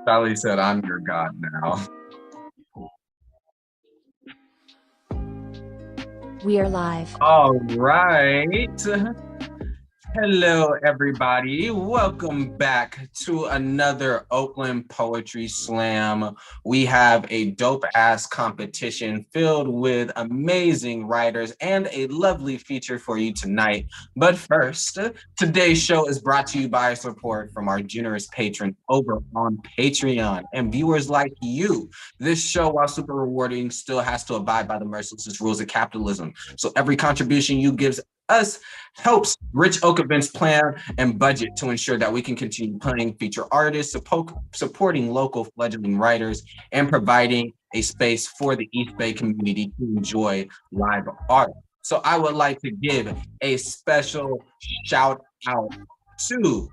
Sally said, I'm your God now. We are live. All right. Hello, everybody. Welcome back to another Oakland Poetry Slam. We have a dope-ass competition filled with amazing writers and a lovely feature for you tonight. But first, today's show is brought to you by support from our generous patrons over on Patreon and viewers like you. This show, while super rewarding, still has to abide by the merciless rules of capitalism. So every contribution you give us helps RichOak Events plan and budget to ensure that we can continue playing feature artists, supporting local fledgling writers, and providing a space for the East Bay community to enjoy live art. So I would like to give a special shout out to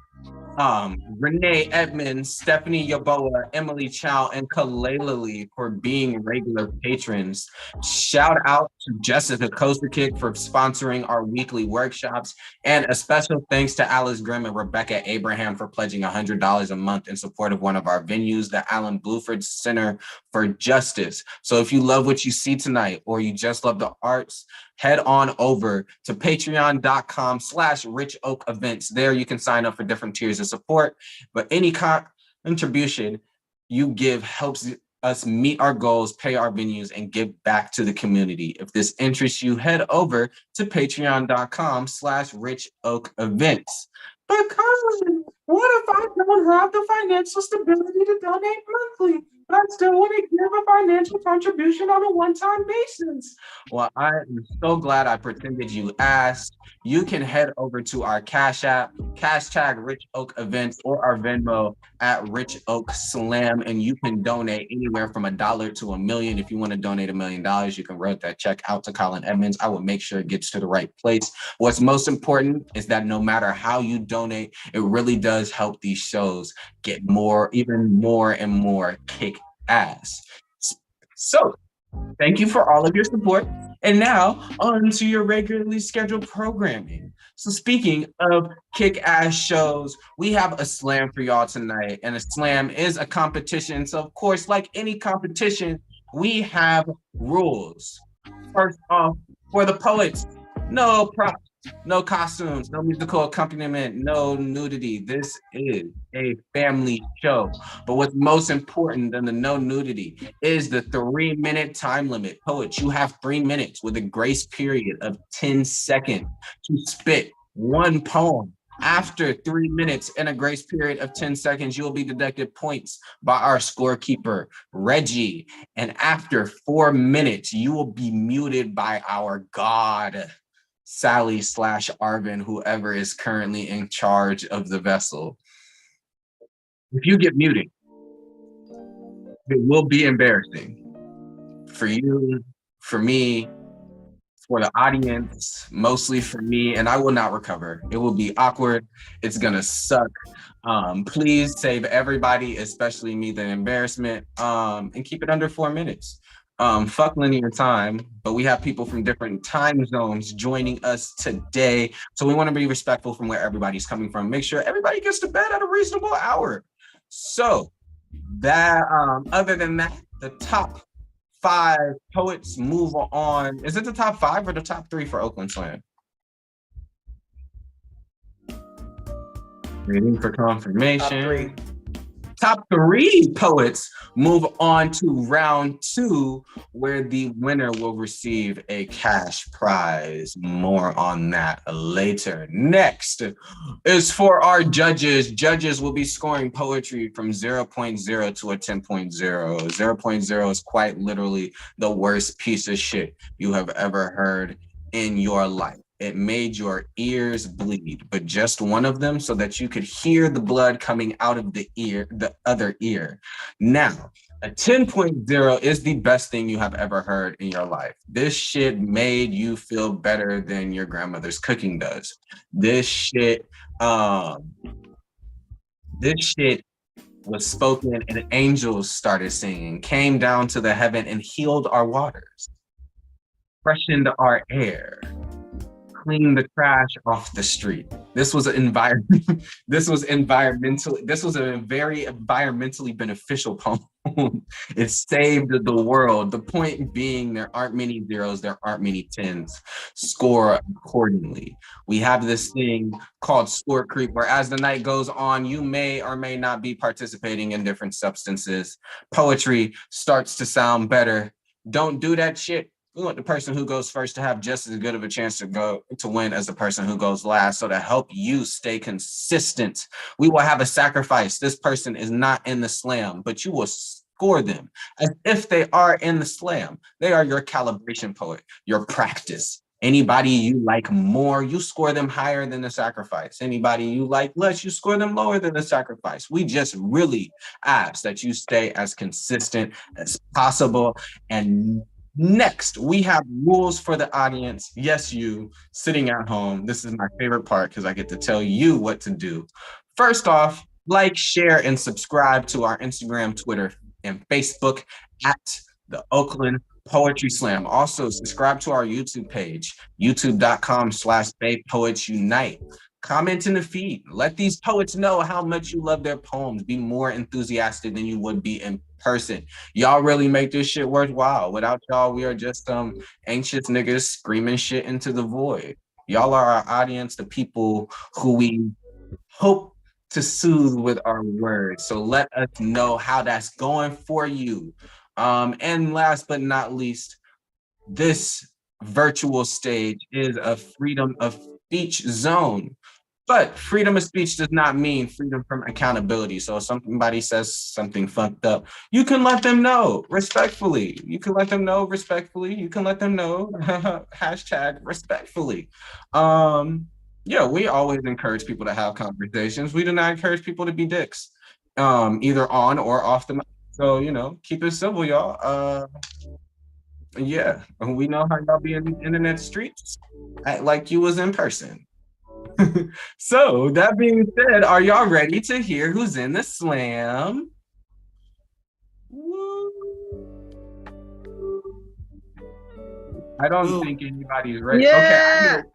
Renee Edmonds, Stephanie Yaboa, Emily Chow, and Kalalili for being regular patrons. Shout out to Jessica Kosterkick for sponsoring our weekly workshops, and a special thanks to Alice Grimm and Rebecca Abraham for pledging $100 a month in support of one of our venues, the Alan Bluford Center for Justice. So if you love what you see tonight, or you just love the arts, head on over to patreon.com/RichOak Events. There you can sign up for different tiers of support, but any contribution you give helps us meet our goals, pay our venues, and give back to the community. If this interests you, head over to patreon.com/RichOak Events. But Colin, what if I don't have the financial stability to donate monthly, but I still want to give a financial contribution on a one-time basis? Well, I am so glad I pretended you asked. You can head over to our Cash App, #RichOak Events, or our Venmo at RichOak Slam, and you can donate anywhere from $1 to $1 million. If you want to donate $1 million, you can write that check out to Colin Edmonds. I will make sure it gets to the right place. What's most important is that no matter how you donate, it really does help these shows get even more and more kick ass. So thank you for all of your support. And now on to your regularly scheduled programming. So speaking of kick-ass shows, we have a slam for y'all tonight. And a slam is a competition. So of course, like any competition, we have rules. First off, for the poets, no props, no costumes, no musical accompaniment, no nudity. This is a family show. But what's most important than the no nudity is the 3-minute time limit. Poets, you have 3 minutes with a grace period of 10 seconds to spit one poem. After 3 minutes and a grace period of 10 seconds, you'll be deducted points by our scorekeeper, Reggie. And after 4 minutes, you will be muted by our God, Sally /Arvin, whoever is currently in charge of the vessel. If you get muted, it will be embarrassing for you, for me, for the audience, mostly for me, and I will not recover. It will be awkward. It's gonna suck. Please save everybody, especially me, the embarrassment, and keep it under 4 minutes. Fuck linear time, but we have people from different time zones joining us today. So we want to be respectful from where everybody's coming from. Make sure everybody gets to bed at a reasonable hour. So that, other than that, the top 5 poets move on. Is it the top 5 or the top 3 for Oakland Slam? Waiting for confirmation. Top 3 poets move on to round 2, where the winner will receive a cash prize. More on that later. Next is for our judges. Judges will be scoring poetry from 0.0 to a 10.0. 0.0 is quite literally the worst piece of shit you have ever heard in your life. It made your ears bleed, but just one of them, so that you could hear the blood coming out of the other ear. Now, a 10.0 is the best thing you have ever heard in your life. This shit made you feel better than your grandmother's cooking does. This shit was spoken and angels started singing, came down to the heaven and healed our waters, freshened our air, clean the trash off the street. This was an environment. This was environmentally. This was a very environmentally beneficial poem. It saved the world. The point being, there aren't many zeros, there aren't many tens. Score accordingly. We have this thing called score creep, where as the night goes on, you may or may not be participating in different substances. Poetry starts to sound better. Don't do that shit. We want the person who goes first to have just as good of a chance to win as the person who goes last. So to help you stay consistent, we will have a sacrifice. This person is not in the slam, but you will score them as if they are in the slam. They are your calibration poet, your practice. Anybody you like more, you score them higher than the sacrifice. Anybody you like less, you score them lower than the sacrifice. We just really ask that you stay as consistent as possible. And next, we have rules for the audience. Yes, you sitting at home. This is my favorite part because I get to tell you what to do. First off, like, share, and subscribe to our Instagram, Twitter, and Facebook at the Oakland Poetry Slam. Also, subscribe to our YouTube page, youtube.com/BayPoetsUnite. Comment in the feed. Let these poets know how much you love their poems. Be more enthusiastic than you would be in person. Y'all really make this shit worthwhile. Without y'all, we are just anxious niggas screaming shit into the void. Y'all are our audience, the people who we hope to soothe with our words. So let us know how that's going for you. And last but not least, this virtual stage is a freedom of speech zone. But freedom of speech does not mean freedom from accountability. So if somebody says something fucked up, you can let them know respectfully. You can let them know respectfully. You can let them know hashtag respectfully. Yeah, we always encourage people to have conversations. We do not encourage people to be dicks, either on or off the mic. So, you know, keep it civil, y'all. Yeah, we know how y'all be in the internet streets. Act like you was in person. So that being said, are y'all ready to hear who's in the slam? Woo. I don't think anybody's ready. Yeah. Okay.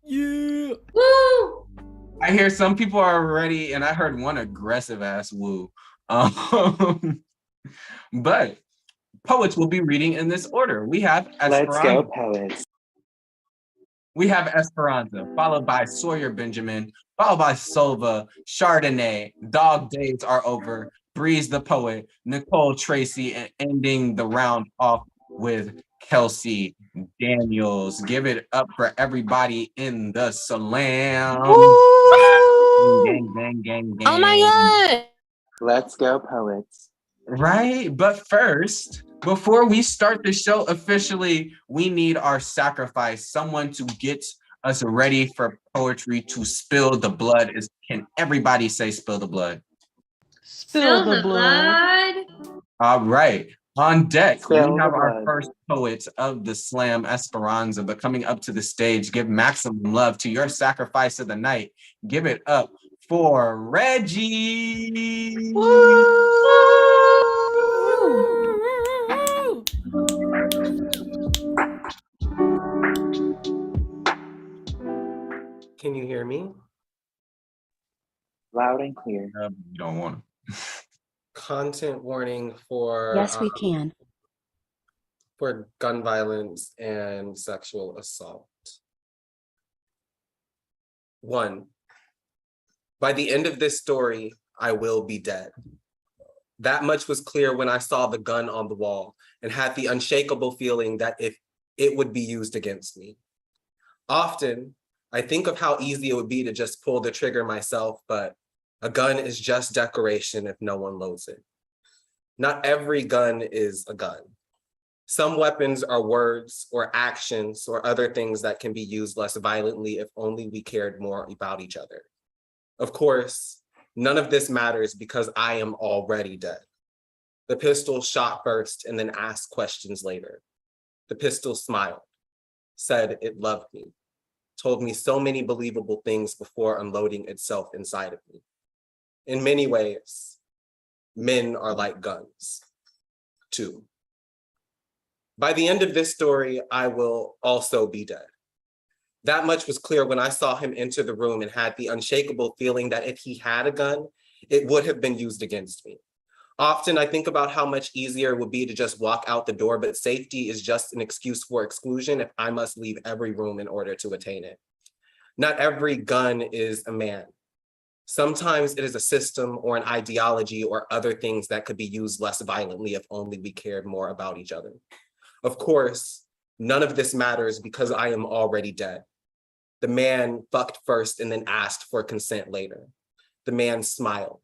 Yeah. Woo. I hear some people are ready, and I heard one aggressive ass woo. But poets will be reading in this order. We have Esperanza. Let's go, poets. We have Esperanza, followed by Sawyer Benjamin, followed by Sova, Chardonnay, Dog Days Are Over, Breeze the Poet, Nicole Tracy, and ending the round off with Kelsey Daniels. Give it up for everybody in the slam. Gang, gang, gang, gang. Oh my God. Let's go, poets. Right? But first, before we start the show officially, we need our sacrifice, someone to get us ready for poetry to spill the blood. Can everybody say spill the blood? Spill the blood. All right. On deck, Spill we have the our blood. first poet of the slam, Esperanza, but coming up to the stage, give maximum love to your sacrifice of the night. Give it up for Reggie. Can you hear me? Loud and clear. You don't want to. Content warning for Yes, we can. for gun violence and sexual assault. 1. By the end of this story, I will be dead. That much was clear when I saw the gun on the wall and had the unshakable feeling that if it would be used against me. Often, I think of how easy it would be to just pull the trigger myself, but a gun is just decoration if no one loads it. Not every gun is a gun. Some weapons are words or actions or other things that can be used less violently if only we cared more about each other. Of course, none of this matters because I am already dead. The pistol shot first and then asked questions later. The pistol smiled, said it loved me, told me so many believable things before unloading itself inside of me. In many ways, men are like guns, too. By the end of this story, I will also be dead. That much was clear when I saw him enter the room and had the unshakable feeling that if he had a gun, it would have been used against me. Often I think about how much easier it would be to just walk out the door, but safety is just an excuse for exclusion if I must leave every room in order to attain it. Not every gun is a man. Sometimes it is a system or an ideology or other things that could be used less violently if only we cared more about each other. Of course, none of this matters because I am already dead. The man fucked first and then asked for consent later. The man smiled,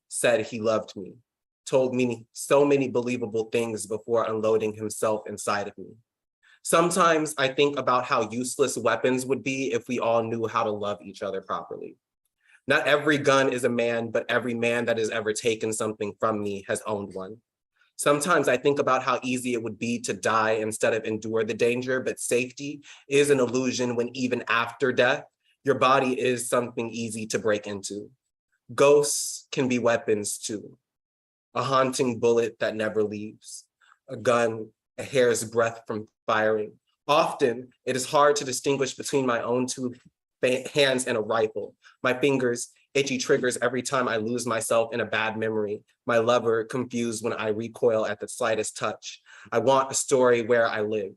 said he loved me, told me so many believable things before unloading himself inside of me. Sometimes I think about how useless weapons would be if we all knew how to love each other properly. Not every gun is a man, but every man that has ever taken something from me has owned one. Sometimes I think about how easy it would be to die instead of endure the danger, but safety is an illusion when even after death, your body is something easy to break into. Ghosts can be weapons too. A haunting bullet that never leaves, a gun, a hair's breadth from firing. Often, it is hard to distinguish between my own two hands and a rifle. My fingers, itchy triggers every time I lose myself in a bad memory. My lover confused when I recoil at the slightest touch. I want a story where I live.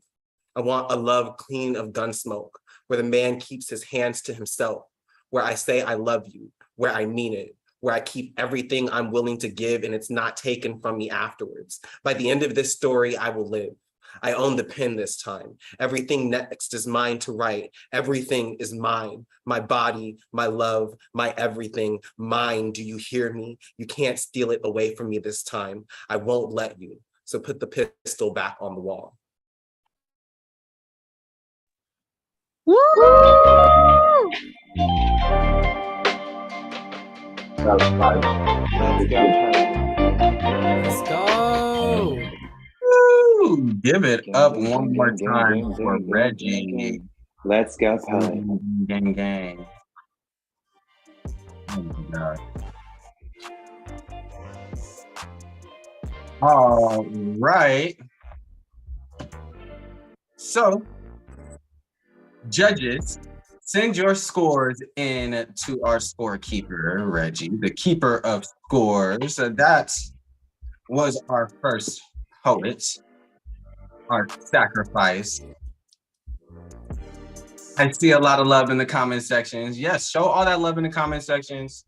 I want a love clean of gun smoke, where the man keeps his hands to himself, where I say I love you, where I mean it, where I keep everything I'm willing to give and it's not taken from me afterwards. By the end of this story, I will live. I own the pen this time. Everything next is mine to write. Everything is mine. My body, my love, my everything, mine. Do you hear me? You can't steal it away from me this time. I won't let you. So put the pistol back on the wall. Woo! Let's go, Let's go. Woo! Give it up one more time for Reggie. Let's go, poet. Gang, gang. Oh my God. All right. So, judges, send your scores in to our scorekeeper, Reggie, the keeper of scores. That was our first poet, our sacrifice. I see a lot of love in the comment sections. Yes, show all that love in the comment sections.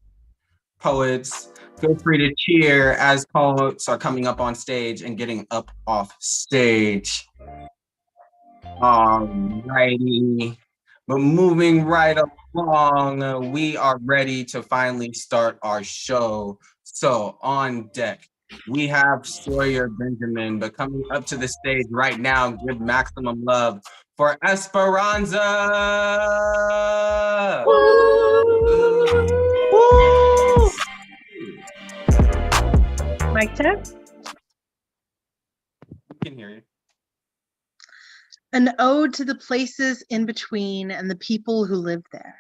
Poets, feel free to cheer as poets are coming up on stage and getting up off stage. Alrighty. But moving right along, we are ready to finally start our show. So on deck, we have Sawyer Benjamin, but coming up to the stage right now, give maximum love for Esperanza. Woo! Mic check. We can hear you. An ode to the places in between and the people who live there.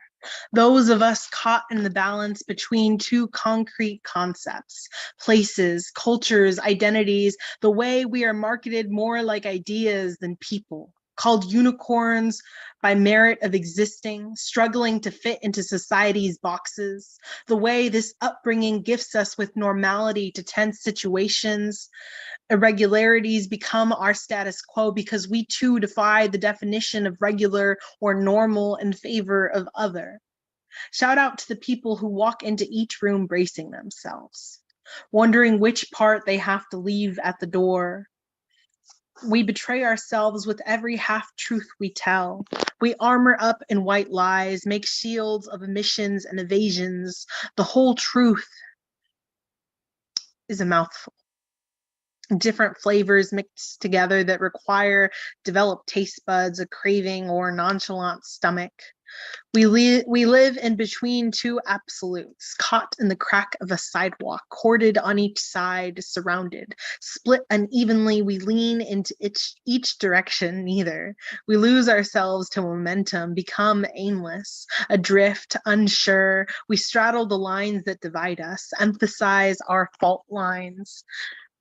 Those of us caught in the balance between two concrete concepts, places, cultures, identities, the way we are marketed more like ideas than people, called unicorns by merit of existing, struggling to fit into society's boxes, the way this upbringing gifts us with normality to tense situations. Irregularities become our status quo because we too defy the definition of regular or normal in favor of other. Shout out to the people who walk into each room bracing themselves, wondering which part they have to leave at the door. We betray ourselves with every half-truth we tell. We armor up in white lies, make shields of omissions and evasions. The whole truth is a mouthful. Different flavors mixed together that require developed taste buds, a craving, or nonchalant stomach. We live in between two absolutes, caught in the crack of a sidewalk, corded on each side, surrounded. Split unevenly, we lean into each direction, neither. We lose ourselves to momentum, become aimless, adrift, unsure. We straddle the lines that divide us, emphasize our fault lines.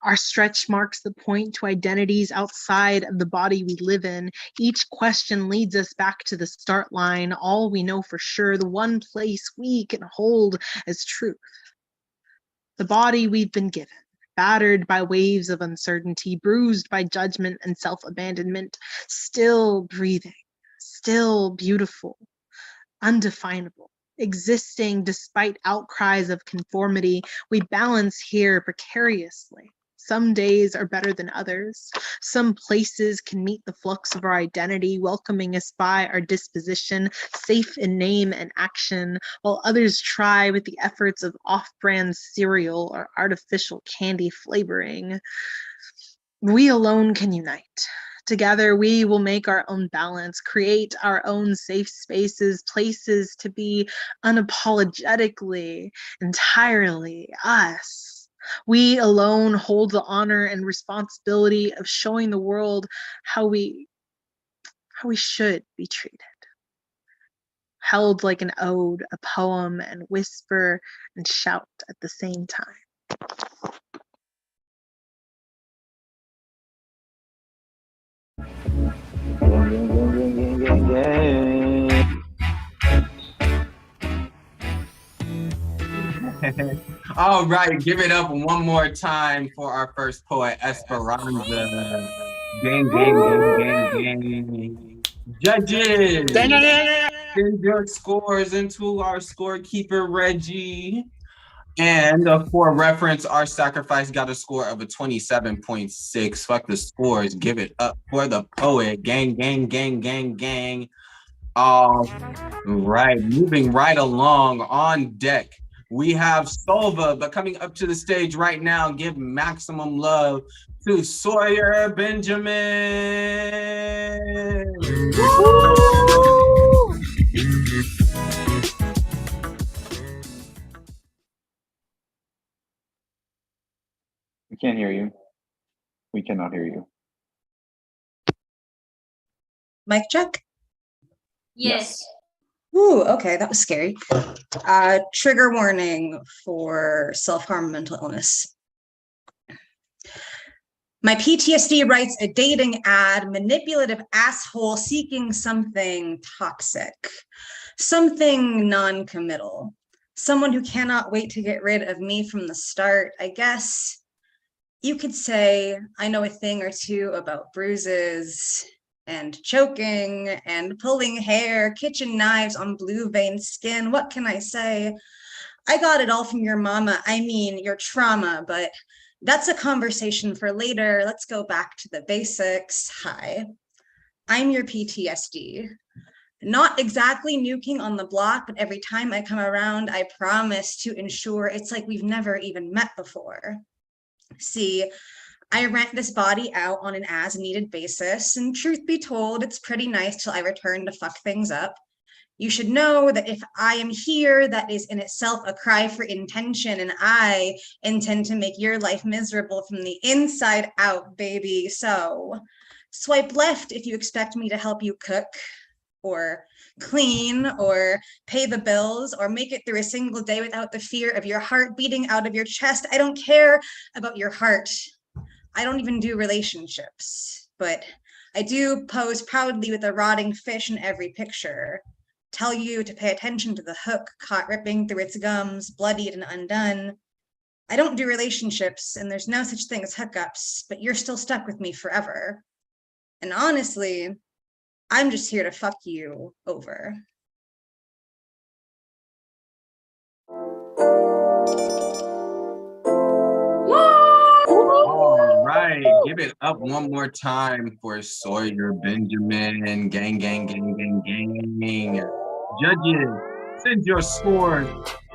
Our stretch marks the point to identities outside of the body we live in. Each question leads us back to the start line, all we know for sure, the one place we can hold as truth. The body we've been given, battered by waves of uncertainty, bruised by judgment and self-abandonment, still breathing, still beautiful, undefinable, existing despite outcries of conformity. We balance here precariously. Some days are better than others. Some places can meet the flux of our identity, welcoming us by our disposition, safe in name and action, while others try with the efforts of off-brand cereal or artificial candy flavoring. We alone can unite. Together, we will make our own balance, create our own safe spaces, places to be unapologetically, entirely us. We alone hold the honor and responsibility of showing the world how we should be treated. Held like an ode, a poem, and whisper and shout at the same time. All right, give it up one more time for our first poet, Esperanza. Gang, gang, gang, gang, gang. Judges, send your scores into our scorekeeper, Reggie. And for reference, our sacrifice got a score of a 27.6. Fuck the scores. Give it up for the poet. Gang, gang, gang, gang, gang. All right, moving right along on deck. We have Solva, but coming up to the stage right now, give maximum love to Sawyer Benjamin. We can't hear you. We cannot hear you. Mic check? Yes. Ooh, okay, that was scary. Trigger warning for self-harm, mental illness. My PTSD writes a dating ad, manipulative asshole seeking something toxic, something non-committal, someone who cannot wait to get rid of me from the start. I guess you could say I know a thing or two about bruises and choking and pulling hair, kitchen knives on blue veined skin. What can I say? I got it all from your mama. I mean, your trauma, but that's a conversation for later. Let's go back to the basics. Hi, I'm your PTSD. Not exactly nuking on the block, but every time I come around, I promise to ensure it's like we've never even met before. See, I rent this body out on an as-needed basis, and truth be told, it's pretty nice till I return to fuck things up. You should know that if I am here, that is in itself a cry for intention, and I intend to make your life miserable from the inside out, baby. So swipe left if you expect me to help you cook, or clean, or pay the bills, or make it through a single day without the fear of your heart beating out of your chest. I don't care about your heart. I don't even do relationships, but I do pose proudly with a rotting fish in every picture. Tell you to pay attention to the hook caught ripping through its gums, bloodied and undone. I don't do relationships, and there's no such thing as hookups, but you're still stuck with me forever. And honestly, I'm just here to fuck you over. All right, give it up one more time for Sawyer Benjamin. Gang, gang, gang, gang, gang. Judges, send your scores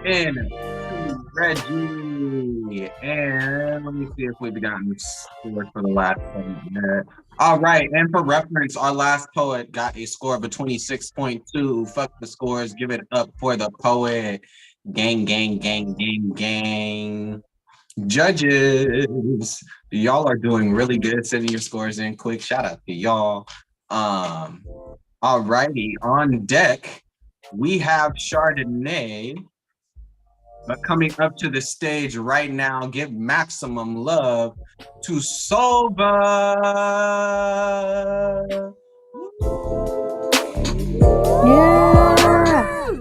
in to Reggie. And let me see if we've gotten scores for the last one yet. All right, and for reference, our last poet got a score of a 26.2. Fuck the scores, give it up for the poet. Gang, gang, gang, gang, gang. Judges, y'all are doing really good sending your scores in quick. Shout out to y'all. All righty, on deck we have Chardonnay. But coming up to the stage right now, give maximum love to Soba. Yeah.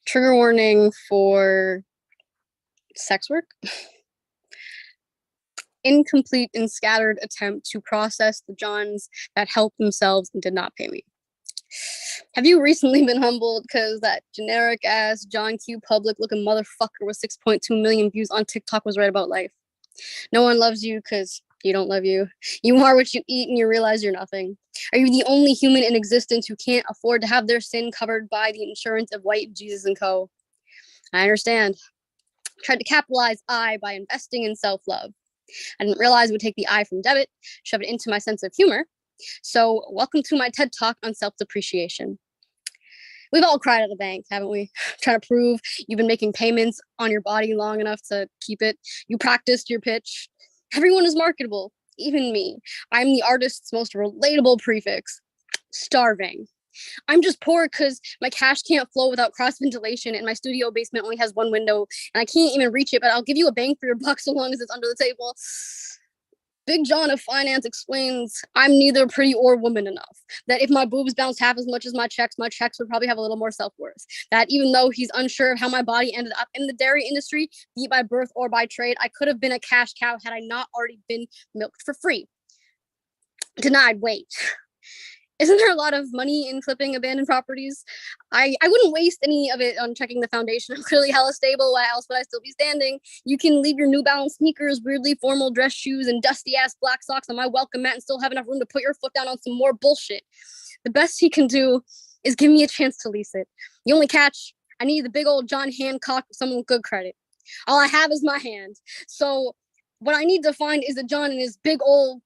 Trigger warning for sex work. Incomplete and scattered attempt to process the Johns that helped themselves and did not pay me. Have you recently been humbled because that generic ass John Q public looking motherfucker with 6.2 million views on TikTok was right about life? No one loves you because you don't love you. You are what you eat and you realize you're nothing. Are you the only human in existence who can't afford to have their sin covered by the insurance of white Jesus and co? I understand. Tried to capitalize I by investing in self-love. I didn't realize it would take the I from debit, shove it into my sense of humor. So welcome to my TED Talk on self-depreciation. We've all cried at the bank, haven't we? Trying to prove you've been making payments on your body long enough to keep it. You practiced your pitch. Everyone is marketable, even me. I'm the artist's most relatable prefix, starving. I'm just poor because my cash can't flow without cross ventilation and my studio basement only has one window and I can't even reach it, but I'll give you a bang for your buck so long as it's under the table. Big John of Finance explains I'm neither pretty or woman enough. That if my boobs bounced half as much as my checks would probably have a little more self-worth. That even though he's unsure of how my body ended up in the dairy industry, be it by birth or by trade, I could have been a cash cow had I not already been milked for free. Denied, wait. Isn't there a lot of money in flipping abandoned properties? I wouldn't waste any of it on checking the foundation. I'm clearly hella stable. Why else would I still be standing? You can leave your New Balance sneakers, weirdly formal dress shoes, and dusty ass black socks on my welcome mat and still have enough room to put your foot down on some more bullshit. The best he can do is give me a chance to lease it. The only catch, I need the big old John Hancock with someone with good credit. All I have is my hand. So what I need to find is a John and his big old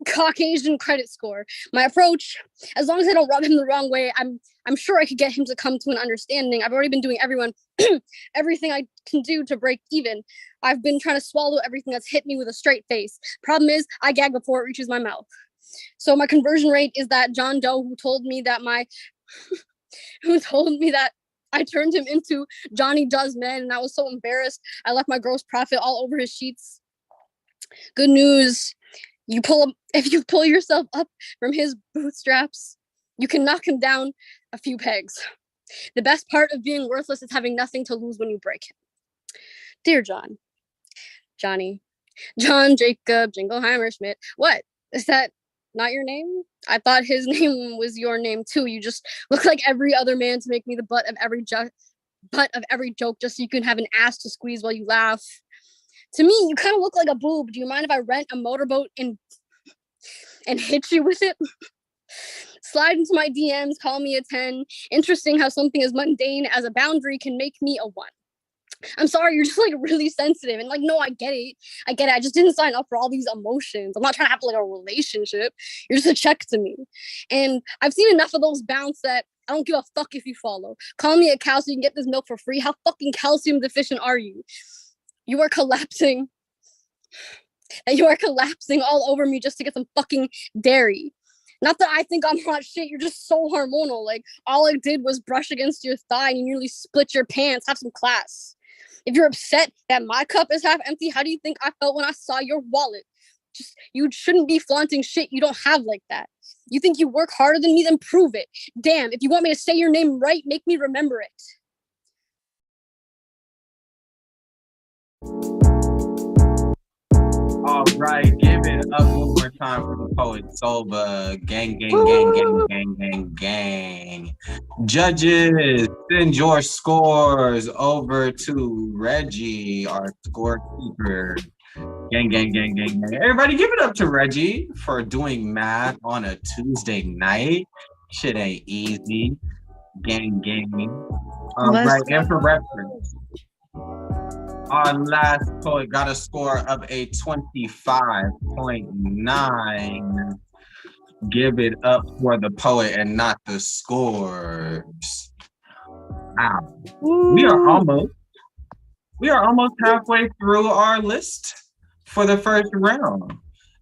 Caucasian credit score. My approach, as long as I don't rub him the wrong way, I'm sure I could get him to come to an understanding. I've already been doing everything I can do to break even. I've been trying to swallow everything that's hit me with a straight face. Problem is, I gag before it reaches my mouth. So my conversion rate is that John Doe who told me that I turned him into Johnny Does Men, and I was so embarrassed I left my gross profit all over his sheets. Good news. If you pull yourself up from his bootstraps, you can knock him down a few pegs. The best part of being worthless is having nothing to lose when you break him. Dear John, Johnny, John Jacob Jingleheimer Schmidt. What? Is that not your name? I thought his name was your name too. You just look like every other man to make me the butt of every joke just so you can have an ass to squeeze while you laugh. To me, you kind of look like a boob. Do you mind if I rent a motorboat and hit you with it? Slide into my DMs, call me a 10. Interesting how something as mundane as a boundary can make me a 1. I'm sorry, you're just like really sensitive. And like, no, I get it. I just didn't sign up for all these emotions. I'm not trying to have like a relationship. You're just a check to me. And I've seen enough of those bounce that I don't give a fuck if you follow. Call me a cow so you can get this milk for free. How fucking calcium deficient are you? You are collapsing. And you are collapsing all over me just to get some fucking dairy. Not that I think I'm hot shit. You're just so hormonal. Like, all I did was brush against your thigh and you nearly split your pants. Have some class. If you're upset that my cup is half empty, how do you think I felt when I saw your wallet? You shouldn't be flaunting shit you don't have like that. You think you work harder than me? Then prove it. Damn, if you want me to say your name right, make me remember it. All right, give it up one more time for the poet Soba. Gang, gang, gang, gang, gang, gang, gang. Judges, send your scores over to Reggie, our scorekeeper. Gang, gang, gang, gang, gang. Everybody give it up to Reggie for doing math on a Tuesday night. Shit ain't easy. Gang, gang. Right, and for reference, our last poet got a score of a 25.9. Give it up for the poet and not the scores. Wow. We are almost halfway through our list for the first round.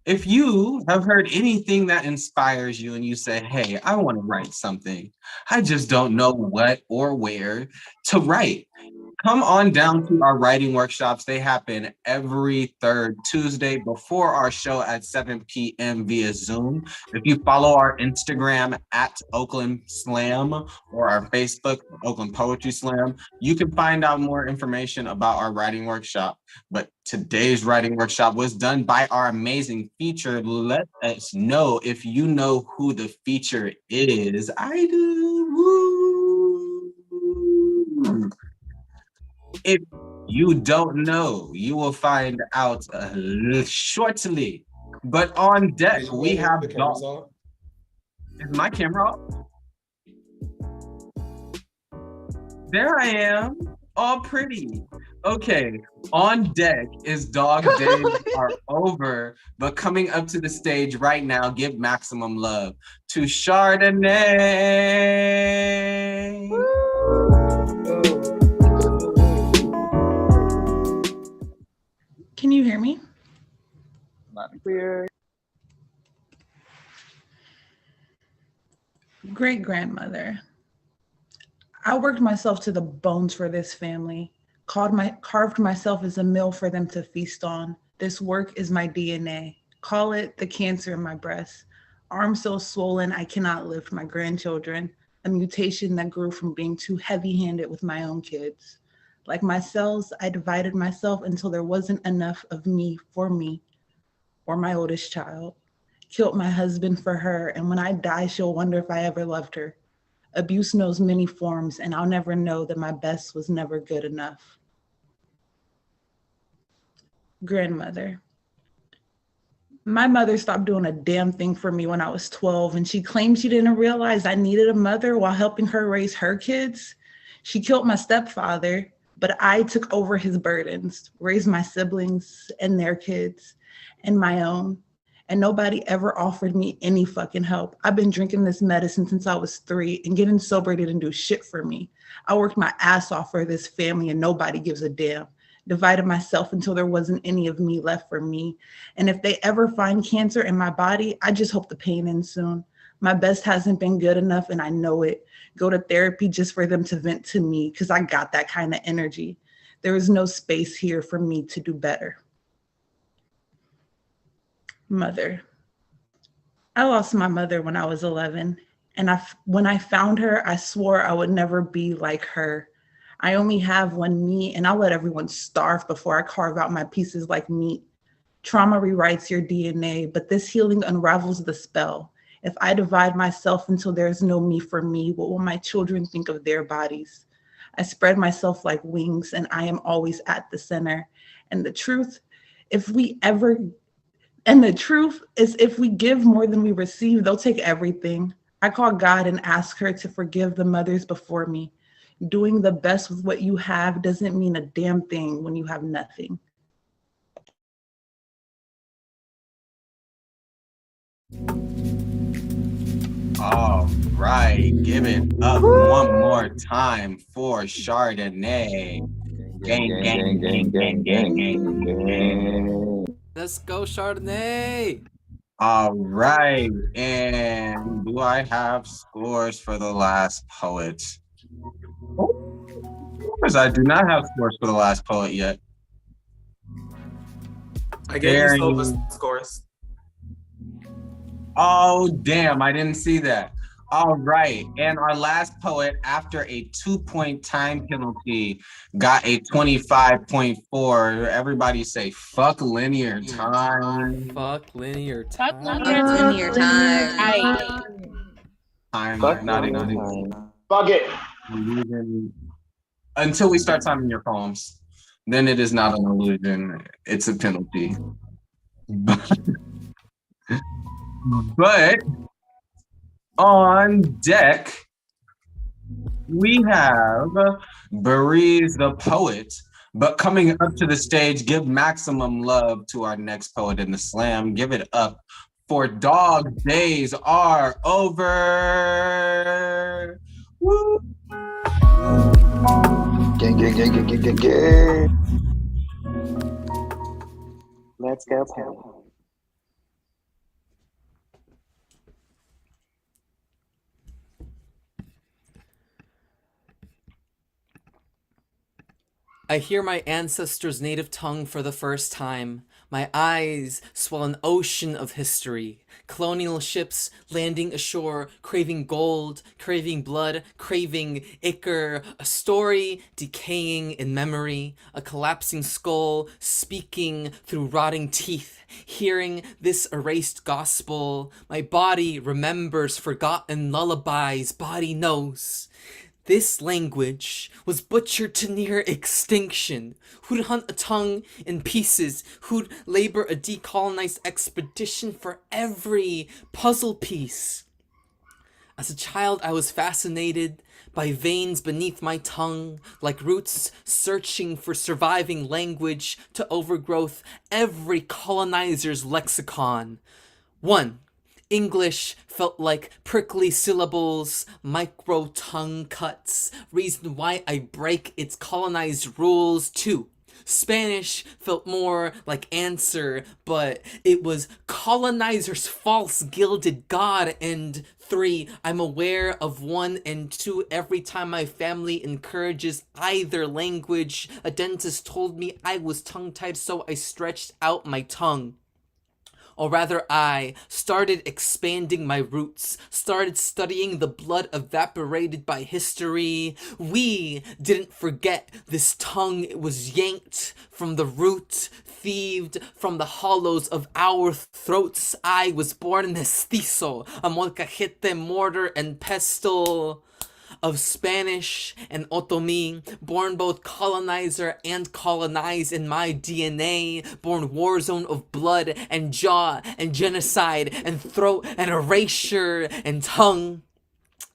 If you have heard anything that inspires you and you say, hey, I want to write something, I just don't know what or where to write, come on down to our writing workshops. They happen every third Tuesday before our show at 7 p.m. via Zoom. If you follow our Instagram at Oakland Slam or our Facebook, Oakland Poetry Slam, you can find out more information about our writing workshop. But today's writing workshop was done by our amazing feature. Let us know if you know who the feature is. I do. Woo. If you don't know, you will find out shortly. But on deck, we have Dog. Is my camera off? There I am, all pretty. Okay, on deck is Dog Days Are Over, but coming up to the stage right now, give maximum love to Chardonnay. Can you hear me? Not clear. Great grandmother. I worked myself to the bones for this family, carved myself as a meal for them to feast on. This work is my DNA. Call it the cancer in my breast. Arms so swollen I cannot lift my grandchildren, a mutation that grew from being too heavy-handed with my own kids. Like my cells, I divided myself until there wasn't enough of me, or my oldest child. Killed my husband for her, and when I die, she'll wonder if I ever loved her. Abuse knows many forms, and I'll never know that my best was never good enough. Grandmother. My mother stopped doing a damn thing for me when I was 12, and she claimed she didn't realize I needed a mother while helping her raise her kids. She killed my stepfather, but I took over his burdens, raised my siblings and their kids and my own. And nobody ever offered me any fucking help. I've been drinking this medicine since I was 3, and getting sober didn't do shit for me. I worked my ass off for this family and nobody gives a damn. Divided myself until there wasn't any of me left for me. And if they ever find cancer in my body, I just hope the pain ends soon. My best hasn't been good enough and I know it. Go to therapy just for them to vent to me because I got that kind of energy. There is no space here for me to do better. Mother. I lost my mother when I was 11, and when I found her, I swore I would never be like her. I only have one me, and I'll let everyone starve before I carve out my pieces like meat. Trauma rewrites your DNA, but this healing unravels the spell. If I divide myself until there's no me for me, what will my children think of their bodies? I spread myself like wings, and I am always at the center. And the truth is, if we give more than we receive, they'll take everything. I call God and ask her to forgive the mothers before me. Doing the best with what you have doesn't mean a damn thing when you have nothing. All right, give it up one more time for Chardonnay. Gang, gang, gang, gang, gang, gang, gang. Let's go, Chardonnay. All right, and do I have scores for the last poet? Because I do not have scores for the last poet yet. I gave you Silva's scores. Oh, damn, I didn't see that. All right, and our last poet, after a 2-point time penalty, got a 25.4. Everybody say, fuck linear time. Fuck linear time. Linear time. Fuck Not linear even. time. Fuck it. Until we start timing your poems, then it is not an illusion. It's a penalty. But on deck, we have Bariz the poet. But coming up to the stage, give maximum love to our next poet in the slam. Give it up for Dog Days Are Over. Woo! Gang, gang, gang, gang, gang, gang, gang. Let's go, Pam. I hear my ancestors' native tongue for the first time. My eyes swell an ocean of history. Colonial ships landing ashore, craving gold, craving blood, craving ichor. A story decaying in memory. A collapsing skull speaking through rotting teeth. Hearing this erased gospel, my body remembers forgotten lullabies. Body knows. This language was butchered to near extinction. Who'd hunt a tongue in pieces? Who'd labor a decolonized expedition for every puzzle piece? As a child, I was fascinated by veins beneath my tongue, like roots searching for surviving language to overgrowth every colonizer's lexicon. 1. English felt like prickly syllables, micro tongue cuts, reason why I break its colonized rules. 2. Spanish felt more like answer, but it was colonizers' false gilded god. And 3, I'm aware of 1 and 2 every time my family encourages either language. A dentist told me I was tongue-tied, so I stretched out my tongue. Or rather, I started expanding my roots, started studying the blood evaporated by history. We didn't forget this tongue. It was yanked from the root, thieved from the hollows of our throats. I was born mestizo, a molcajete, mortar and pestle of Spanish and Otomi, born both colonizer and colonized in my DNA, born war zone of blood and jaw and genocide and throat and erasure and tongue.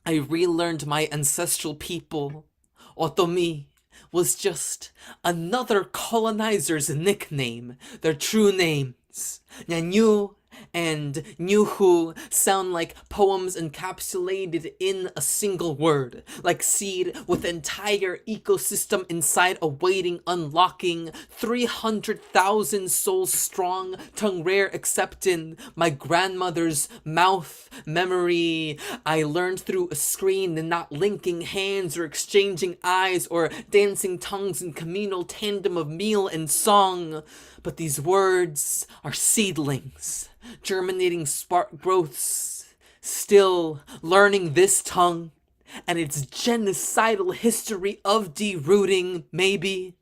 I relearned my ancestral people. Otomi was just another colonizer's nickname. Their true names, Nyanyu and Nyuhu, sound like poems encapsulated in a single word, like seed with entire ecosystem inside awaiting unlocking. 300,000 souls strong, tongue rare except in my grandmother's mouth memory. I learned through a screen and not linking hands or exchanging eyes or dancing tongues in communal tandem of meal and song. But these words are seedlings, germinating spark growths, still learning this tongue and its genocidal history of derooting. Maybe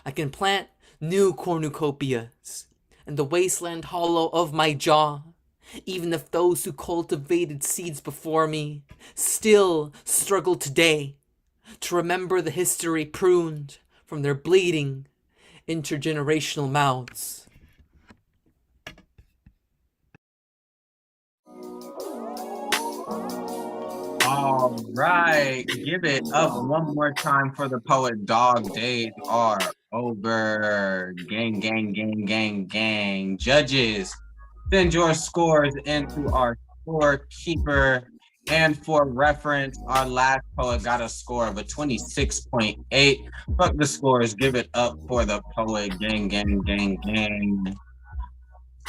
I can plant new cornucopias in the wasteland hollow of my jaw, even if those who cultivated seeds before me still struggle today to remember the history pruned from their bleeding intergenerational mouths. All right, give it up one more time for the poet. Dog days are over. Gang, gang, gang, gang, gang. Judges, send your scores into our scorekeeper. And for reference, our last poet got a score of a 26.8. Fuck the scores, give it up for the poet. Gang, gang, gang, gang.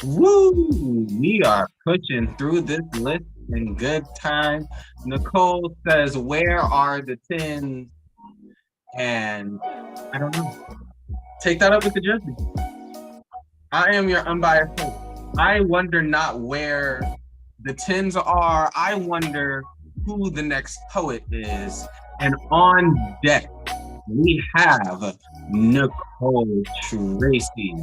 Woo! We are pushing through this list in good time. Nicole says, where are the 10s? And I don't know. Take that up with the judges. I am your unbiased host. I wonder not where the 10s are. I wonder who the next poet is. And on deck, we have Nicole Tracy.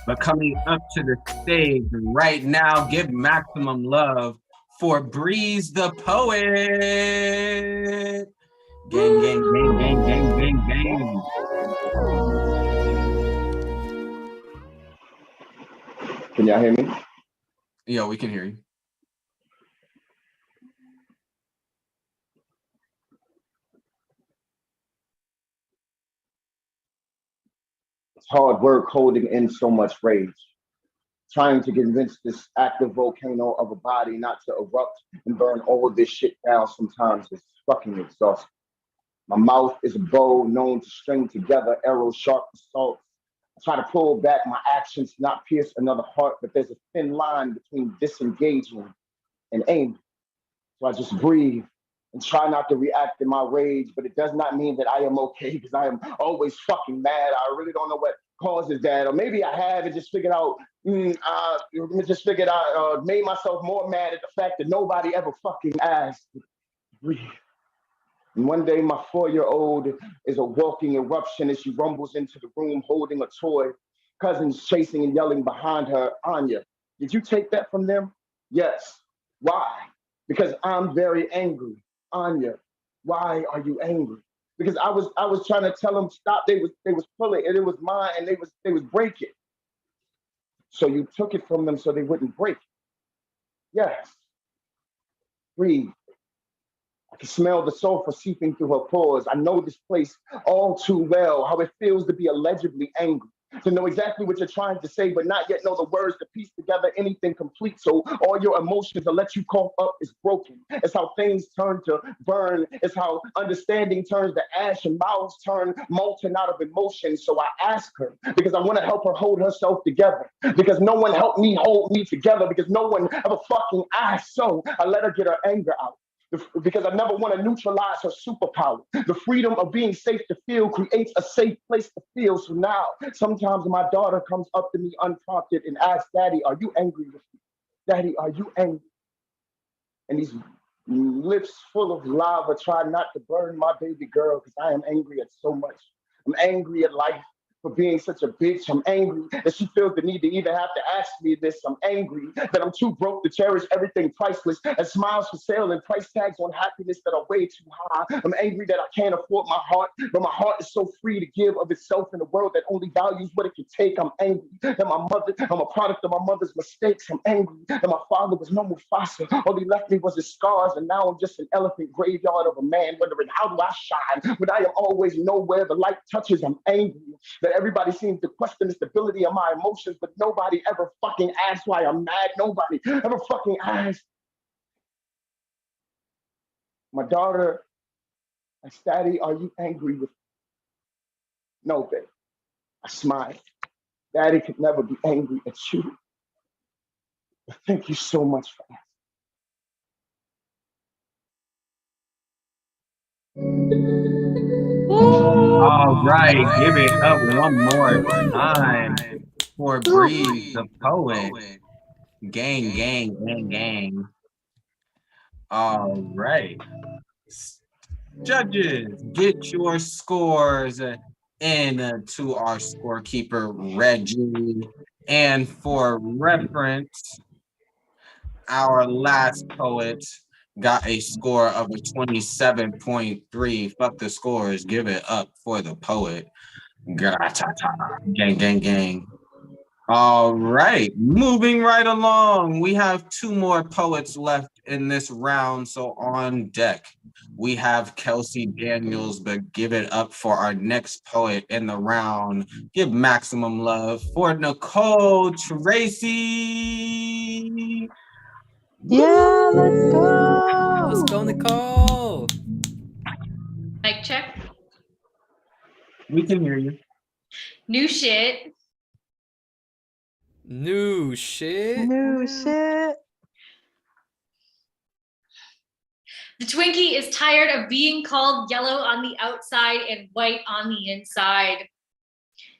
But coming up to the stage right now, give maximum love for Breeze the Poet. Gang, gang, gang, gang, gang, gang, gang. Can y'all hear me? Yo, we can hear you. It's hard work holding in so much rage. Trying to convince this active volcano of a body not to erupt and burn all this shit down sometimes is fucking exhausting. My mouth is a bow known to string together arrows sharp as salt. I try to pull back my actions to not pierce another heart, but there's a thin line between disengaging and aiming. So I just breathe and try not to react in my rage, but it does not mean that I am okay because I am always fucking mad. I really don't know what causes that. Or maybe I have and just figured out, made myself more mad at the fact that nobody ever fucking asked. Breathe. And one day my 4-year-old is a walking eruption as she rumbles into the room holding a toy. Cousins chasing and yelling behind her, Anya, did you take that from them? Yes. Why? Because I'm very angry. Anya, why are you angry? Because I was trying to tell them stop. They was pulling and it was mine and they was breaking. So you took it from them so they wouldn't break it. Yes. Breathe. I can smell the sulfur seeping through her pores. I know this place all too well, how it feels to be illegibly angry, to know exactly what you're trying to say, but not yet know the words to piece together anything complete. So all your emotions to let you cough up is broken. It's how things turn to burn. It's how understanding turns to ash and mouths turn molten out of emotion. So I ask her because I want to help her hold herself together, because no one helped me hold me together, because no one ever fucking asked. So I let her get her anger out. Because I never want to neutralize her superpower. The freedom of being safe to feel creates a safe place to feel. So now, sometimes my daughter comes up to me unprompted and asks, Daddy, are you angry with me? Daddy, are you angry? And these lips full of lava try not to burn my baby girl because I am angry at so much. I'm angry at life for being such a bitch. I'm angry that she feels the need to even have to ask me this. I'm angry that I'm too broke to cherish everything priceless, and smiles for sale and price tags on happiness that are way too high. I'm angry that I can't afford my heart, but my heart is so free to give of itself in a world that only values what it can take. I'm angry that I'm a product of my mother's mistakes. I'm angry that my father was no Mufasa. All he left me was his scars, and now I'm just an elephant graveyard of a man wondering, how do I shine when I am always nowhere the light touches? I'm angry that everybody seems to question the stability of my emotions, but nobody ever fucking asks why I'm mad. Nobody ever fucking asks. My daughter asks, Daddy, are you angry with me? No, babe. I smile. Daddy could never be angry at you. But thank you so much for asking. All right, give it up one more time for Breeze, the poet. Gang, gang, gang, gang. All right. Judges, get your scores in to our scorekeeper, Reggie. And for reference, our last poet got a score of a 27.3. Fuck the scores. Give it up for the poet. Gang, gang, gang. All right, moving right along. We have 2 more poets left in this round. So on deck, we have Kelsey Daniels, but give it up for our next poet in the round. Give maximum love for Nicole Tracy. Yeah, let's go. Let's go, Nicole. Mic check. We can hear you. New shit. New shit. New shit. The Twinkie is tired of being called yellow on the outside and white on the inside.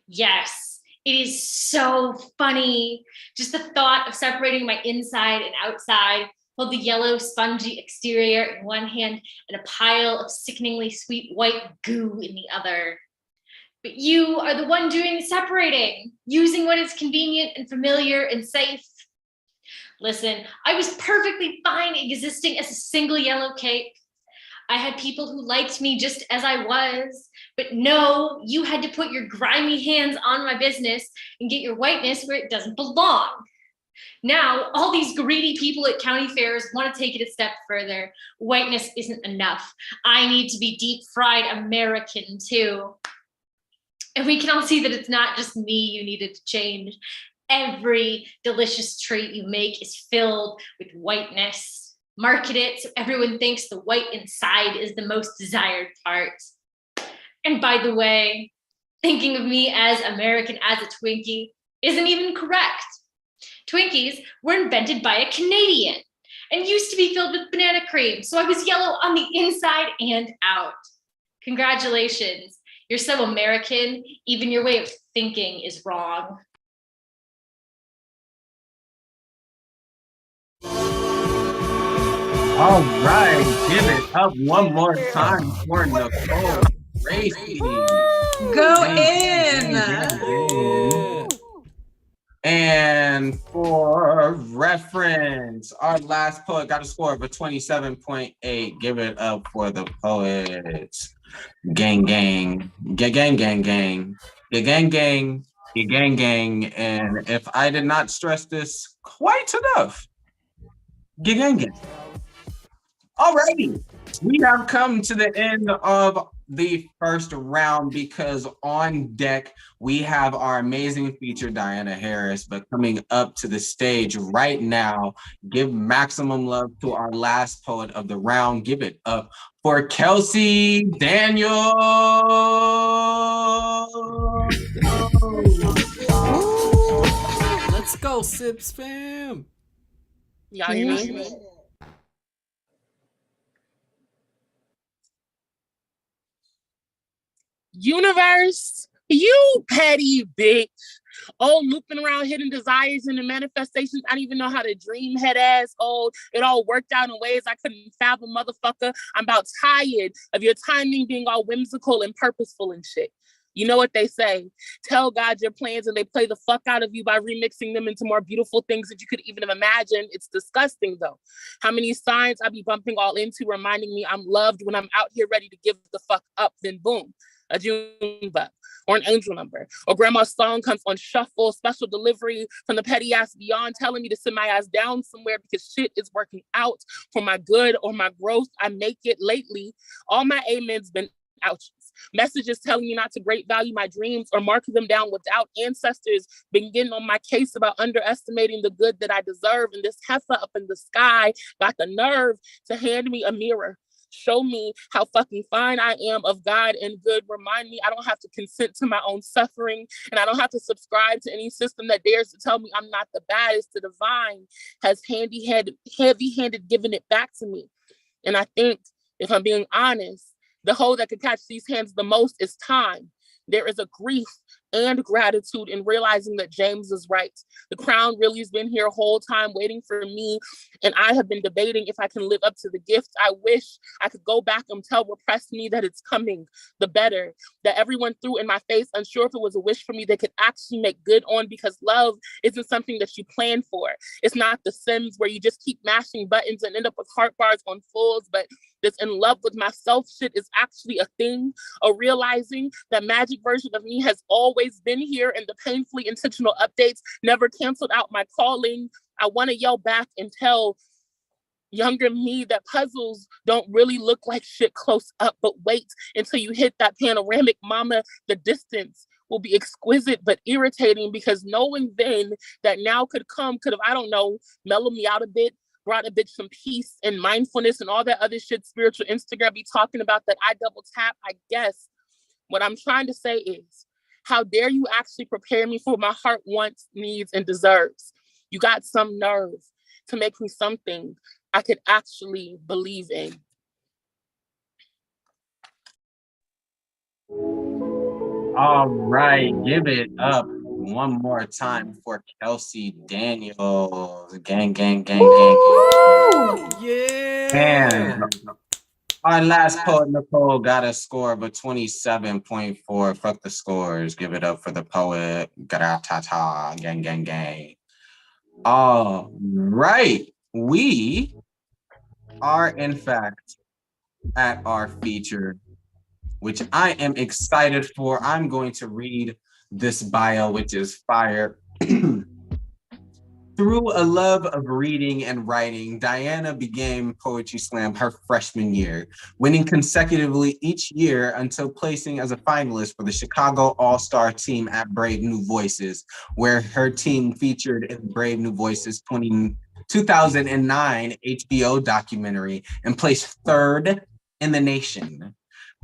Yes, it is so funny. Just the thought of separating my inside and outside, hold the yellow spongy exterior in one hand and a pile of sickeningly sweet white goo in the other. But you are the one doing the separating, using what is convenient and familiar and safe. Listen, I was perfectly fine existing as a single yellow cake. I had people who liked me just as I was, but no, you had to put your grimy hands on my business and get your whiteness where it doesn't belong. Now, all these greedy people at county fairs want to take it a step further. Whiteness isn't enough. I need to be deep fried American too. And we can all see that it's not just me you needed to change. Every delicious treat you make is filled with whiteness. Market it so everyone thinks the white inside is the most desired part. And by the way, Thinking of me as American as a Twinkie isn't even correct. Twinkies were invented by a Canadian and used to be filled with banana cream, so I was yellow on the inside and out. Congratulations, you're so American, even your way of thinking is wrong. All right, give it up one more time for Nicole Gracie. Go in. And for reference, our last poet got a score of a 27.8. Give it up for the poets. Gang, gang, gang, gang, gang, gang, gang, gang, gang, gang. And if I did not stress this quite enough, gang, gang. Alrighty, we have come to the end of the first round because on deck we have our amazing feature Dianna Harris, but coming up to the stage right now, give maximum love to our last poet of the round. Give it up for Kelsey Daniel. Let's go, Sips fam. Y'all hear me? Universe, you petty bitch. Oh, looping around hidden desires and the manifestations. I don't even know how to dream, head ass old. It all worked out in ways I couldn't fathom, motherfucker. I'm about tired of your timing being all whimsical and purposeful and shit. You know what they say, tell God your plans and they play the fuck out of you by remixing them into more beautiful things that you could even imagine. It's disgusting though. How many signs I be bumping all into reminding me I'm loved when I'm out here ready to give the fuck up, then boom. A June bug or an angel number or grandma's song comes on shuffle, special delivery from the petty ass beyond telling me to sit my ass down somewhere because shit is working out for my good or my growth. I make it lately. All my amens been ouches. Messages telling me not to great value my dreams or mark them down without ancestors been getting on my case about underestimating the good that I deserve. And this heifer up in the sky got the nerve to hand me a mirror. Show me how fucking fine I am of God and good. Remind me I don't have to consent to my own suffering and I don't have to subscribe to any system that dares to tell me I'm not the baddest. The divine has heavy-handed given it back to me. And I think, if I'm being honest, the hoe that can catch these hands the most is time. There is a grief and gratitude in realizing that James is right. The crown really has been here a whole time waiting for me. And I have been debating if I can live up to the gift. I wish I could go back and tell repressed me that it's coming, the better, that everyone threw in my face, unsure if it was a wish for me they could actually make good on, because love isn't something that you plan for. It's not The Sims where you just keep mashing buttons and end up with heart bars on fulls, but this in love with myself shit is actually a thing, a realizing that magic version of me has always been here and the painfully intentional updates never canceled out my calling. I want to yell back and tell younger me that puzzles don't really look like shit close up, but wait until you hit that panoramic, mama. The distance will be exquisite but irritating, because knowing then that now could have, I don't know, mellowed me out a bit, brought a bit some peace and mindfulness and all that other shit spiritual Instagram be talking about that I double tap. I guess what I'm trying to say is, how dare you actually prepare me for what my heart wants, needs, and deserves? You got some nerve to make me something I could actually believe in. All right, give it up one more time for Kelsey Daniels. Gang, gang, gang, gang. Yeah. And our last poet, Nicole, got a score of a 27.4. Fuck the scores. Give it up for the poet. Gra-ta-ta. Gang, gang, gang. All right. We are, in fact, at our feature, which I am excited for. I'm going to read this bio, which is fire. Through a love of reading and writing, Dianna began Poetry Slam her freshman year, winning consecutively each year until placing as a finalist for the Chicago All-Star team at Brave New Voices, where her team featured in Brave New Voices 2009 HBO documentary and placed third in the nation.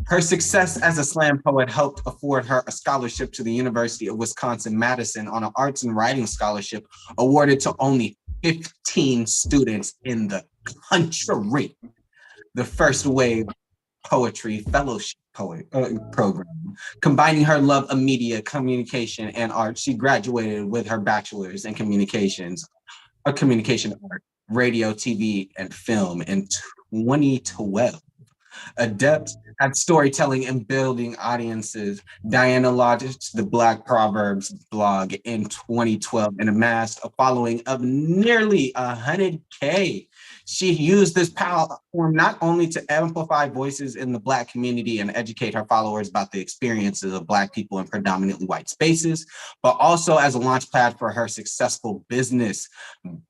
Her success as a slam poet helped afford her a scholarship to the University of Wisconsin-Madison on an arts and writing scholarship awarded to only 15 students in the country. The first wave poetry fellowship program. Combining her love of media, communication, and art, she graduated with her bachelor's in communication art, radio, TV, and film in 2012. Adept at storytelling and building audiences, Dianna launched the Black Proverbs blog in 2012 and amassed a following of nearly 100K. She used this platform not only to amplify voices in the Black community and educate her followers about the experiences of Black people in predominantly white spaces, but also as a launch pad for her successful business,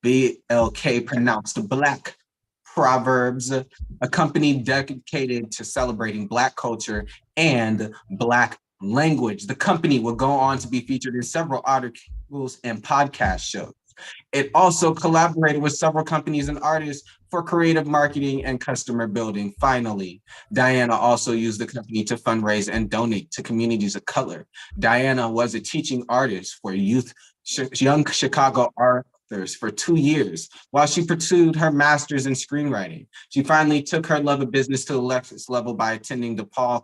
BLK, pronounced Black Proverbs, a company dedicated to celebrating Black culture and Black language. The company will go on to be featured in several articles and podcast shows. It also collaborated with several companies and artists for creative marketing and customer building. Finally, Dianna also used the company to fundraise and donate to communities of color. Dianna was a teaching artist for young Chicago authors for 2 years while she pursued her master's in screenwriting. She finally took her love of business to the next level by attending DePaul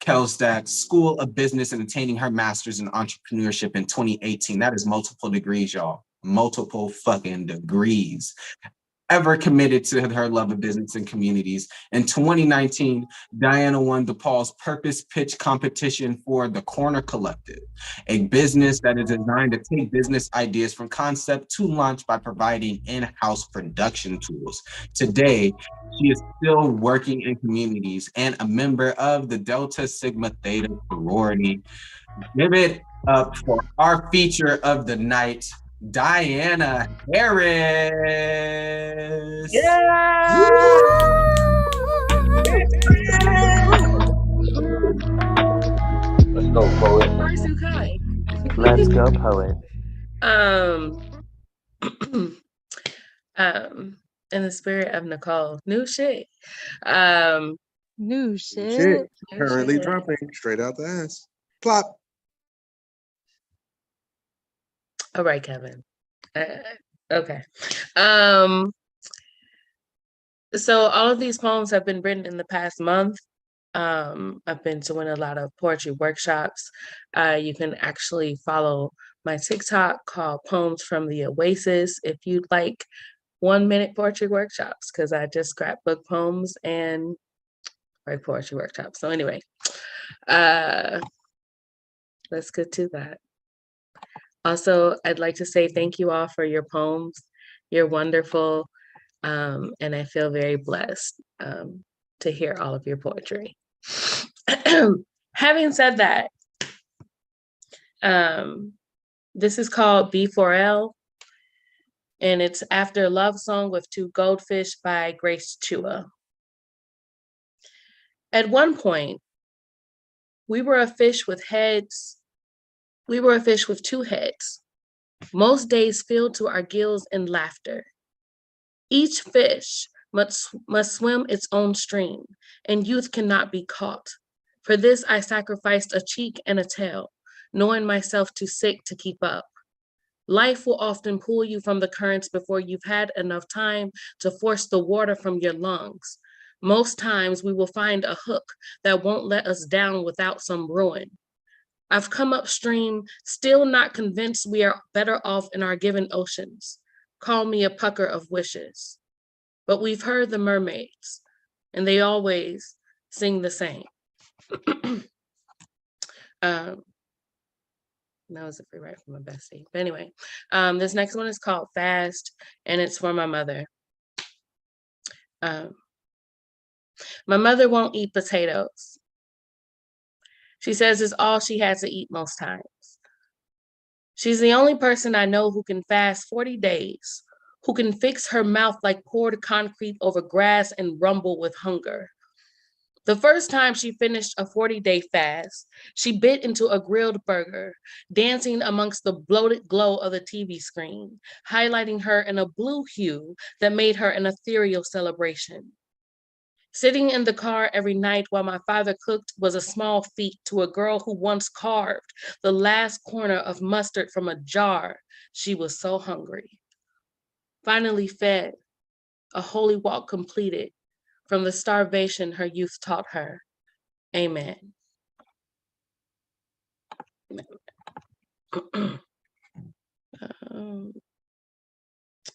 Kelstad School of Business and attaining her master's in entrepreneurship in 2018. That is multiple degrees, y'all. Multiple fucking degrees. Ever committed to her love of business and communities. In 2019, Dianna won DePaul's Purpose Pitch competition for the Corner Collective, a business that is designed to take business ideas from concept to launch by providing in-house production tools. Today, she is still working in communities and a member of the Delta Sigma Theta sorority. Give it up for our feature of the night, Dianna Harris. Yeah! Let's go, poet. First who kind. Let's go, poet. In the spirit of Nicole, new shit. New Shit, shit. currently dropping straight out the ass. Plop. All right, Kevin. Okay. So all of these poems have been written in the past month. I've been doing a lot of poetry workshops. You can actually follow my TikTok called Poems from the Oasis if you'd like 1-minute poetry workshops, because I just scrapbook poems and write poetry workshops. So anyway, let's get to that. Also, I'd like to say thank you all for your poems. You're wonderful. And I feel very blessed to hear all of your poetry. Having said that, this is called B4L, and it's after Love Song with Two Goldfish by Grace Chua. At one point, we were a fish with heads. We were a fish with two heads, most days filled to our gills in laughter. Each fish must swim its own stream, and youth cannot be caught. For this I sacrificed a cheek and a tail, knowing myself too sick to keep up. Life will often pull you from the currents before you've had enough time to force the water from your lungs. Most times we will find a hook that won't let us down without some ruin. I've come upstream, still not convinced we are better off in our given oceans. Call me a pucker of wishes. But we've heard the mermaids, and they always sing the same. That was a free write from my bestie. But anyway, this next one is called Fast, and it's for my mother. My mother won't eat potatoes. She says it's all she had to eat most times. She's the only person I know who can fast 40 days, who can fix her mouth like poured concrete over grass and rumble with hunger. The first time she finished a 40-day fast, she bit into a grilled burger, dancing amongst the bloated glow of the TV screen, highlighting her in a blue hue that made her an ethereal celebration. Sitting in the car every night while my father cooked was a small feat to a girl who once carved the last corner of mustard from a jar. She was so hungry. Finally fed, a holy walk completed from the starvation her youth taught her. Amen.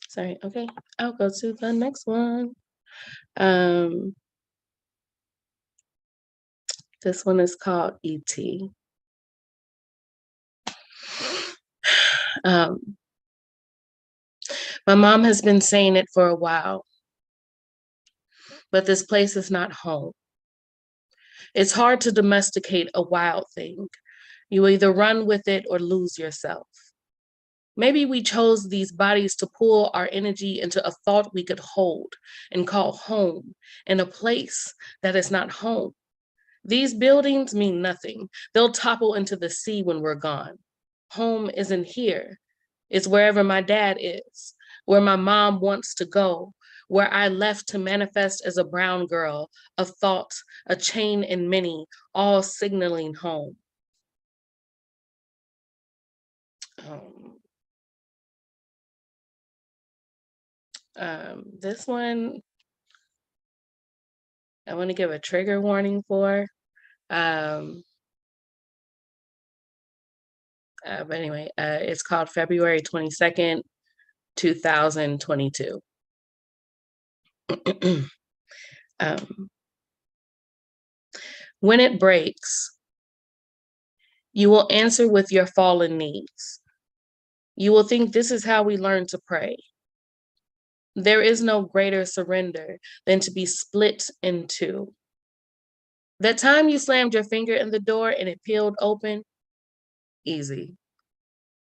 Sorry, okay, I'll go to the next one. This one is called E.T. My mom has been saying it for a while, but this place is not home. It's hard to domesticate a wild thing. You either run with it or lose yourself. Maybe we chose these bodies to pull our energy into a thought we could hold and call home in a place that is not home. These buildings mean nothing. They'll topple into the sea when we're gone. Home isn't here. It's wherever my dad is, where my mom wants to go, where I left to manifest as a brown girl, a thought, a chain and many, all signaling home. This one, I want to give a trigger warning for. But anyway, it's called February 22nd, 2022. When it breaks, you will answer with your fallen knees. You will think this is how we learn to pray. There is no greater surrender than to be split in two. That time you slammed your finger in the door and it peeled open, easy.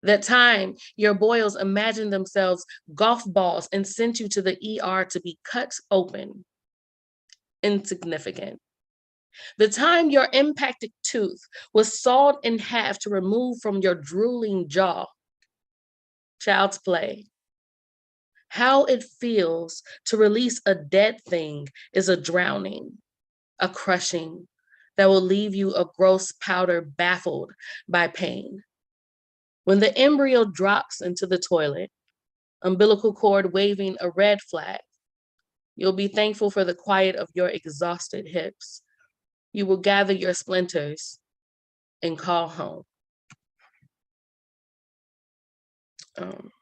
That time your boils imagined themselves golf balls and sent you to the ER to be cut open, insignificant. The time your impacted tooth was sawed in half to remove from your drooling jaw, child's play. How it feels to release a dead thing is a drowning, a crushing that will leave you a gross powder baffled by pain. When the embryo drops into the toilet, umbilical cord waving a red flag, you'll be thankful for the quiet of your exhausted hips. You will gather your splinters and call home. And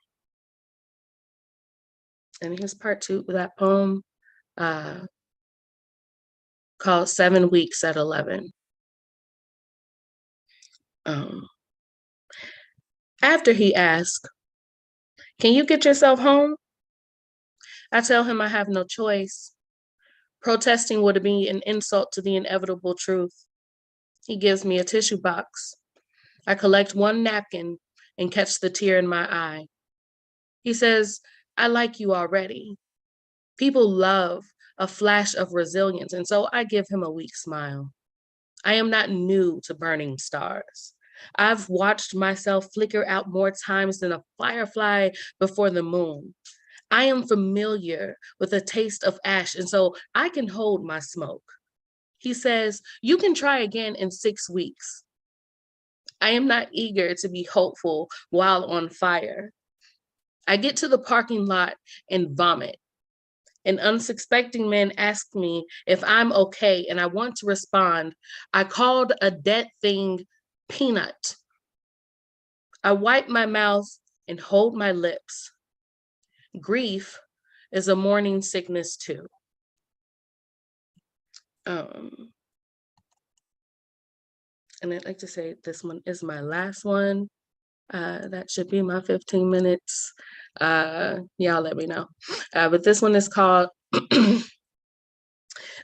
here's part 2 of that poem, called 7 Weeks at 11. After he asks, "Can you get yourself home?" I tell him I have no choice. Protesting would be an insult to the inevitable truth. He gives me a tissue box. I collect one napkin and catch the tear in my eye. He says, "I like you already." People love a flash of resilience, and so I give him a weak smile. I am not new to burning stars. I've watched myself flicker out more times than a firefly before the moon. I am familiar with the taste of ash, and so I can hold my smoke. He says, "You can try again in 6 weeks." I am not eager to be hopeful while on fire. I get to the parking lot and vomit. An unsuspecting man asks me if I'm okay, and I want to respond, "I called a dead thing peanut." I wipe my mouth and hold my lips. Grief is a morning sickness too. And I'd like to say this one is my last one. That should be my 15 minutes. Y'all let me know. But this one is called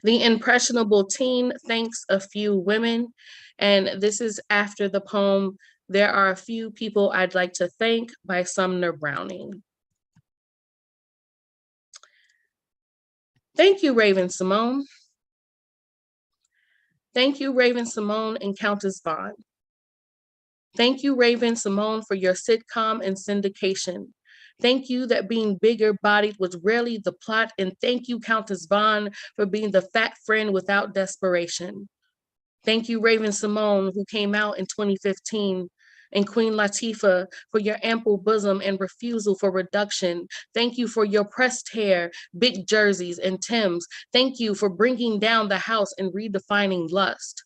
The Impressionable Teen Thanks a Few Women. And this is after the poem, "There Are a Few People I'd Like to Thank" by Sumner Browning. Thank you, Raven Simone. Thank you, Raven Simone and Countess Vaughn. Thank you, Raven Simone, for your sitcom and syndication. Thank you that being bigger bodied was rarely the plot. And thank you, Countess Vaughn, for being the fat friend without desperation. Thank you, Raven Simone, who came out in 2015. And Queen Latifah for your ample bosom and refusal for reduction. Thank you for your pressed hair, big jerseys, and Timbs. Thank you for bringing down the house and redefining lust.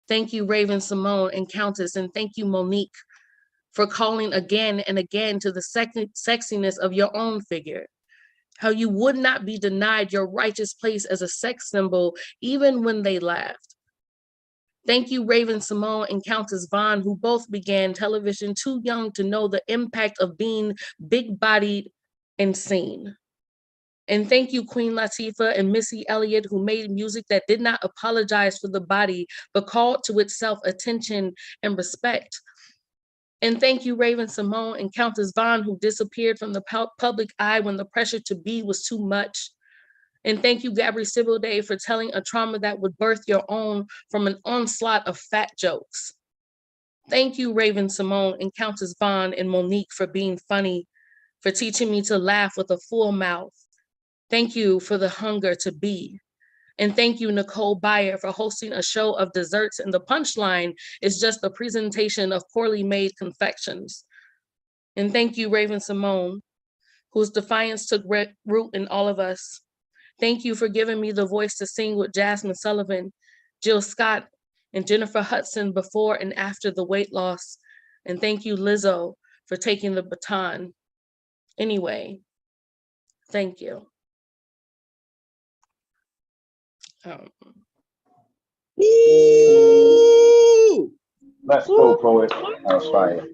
Thank you, Raven Simone and Countess, and thank you, Monique, for calling again and again to the sexiness of your own figure. How you would not be denied your righteous place as a sex symbol, even when they laughed. Thank you, Raven Simone and Countess Vaughn, who both began television too young to know the impact of being big-bodied and seen. And thank you, Queen Latifah and Missy Elliott, who made music that did not apologize for the body, but called to itself attention and respect. And thank you, Raven Simone and Countess Vaughn, who disappeared from the public eye when the pressure to be was too much. And thank you, Gabri Sibilday, for telling a trauma that would birth your own from an onslaught of fat jokes. Thank you, Raven Simone and Countess Vaughn and Monique, for being funny, for teaching me to laugh with a full mouth. Thank you for the hunger to be. And thank you, Nicole Byer, for hosting a show of desserts, and the punchline is just a presentation of poorly made confections. And thank you, Raven Simone, whose defiance took root in all of us. Thank you for giving me the voice to sing with Jasmine Sullivan, Jill Scott, and Jennifer Hudson before and after the weight loss. And thank you, Lizzo, for taking the baton. Anyway, thank you. Let's go, poet. That was fire.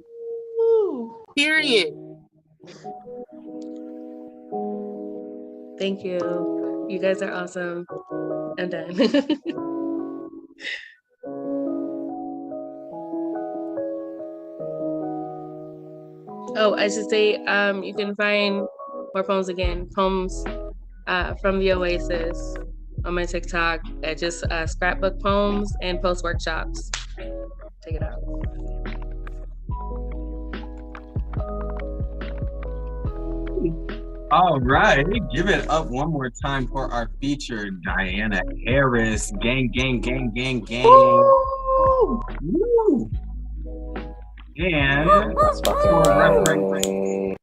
Period. Thank you. You guys are awesome. I'm done. Oh, I should say, you can find more poems again, poems from the Oasis on my TikTok at just scrapbook poems and post workshops. Check it out. All right, give it up one more time for our feature, Dianna Harris. Gang, gang, gang, gang, gang. Woo! And for reference,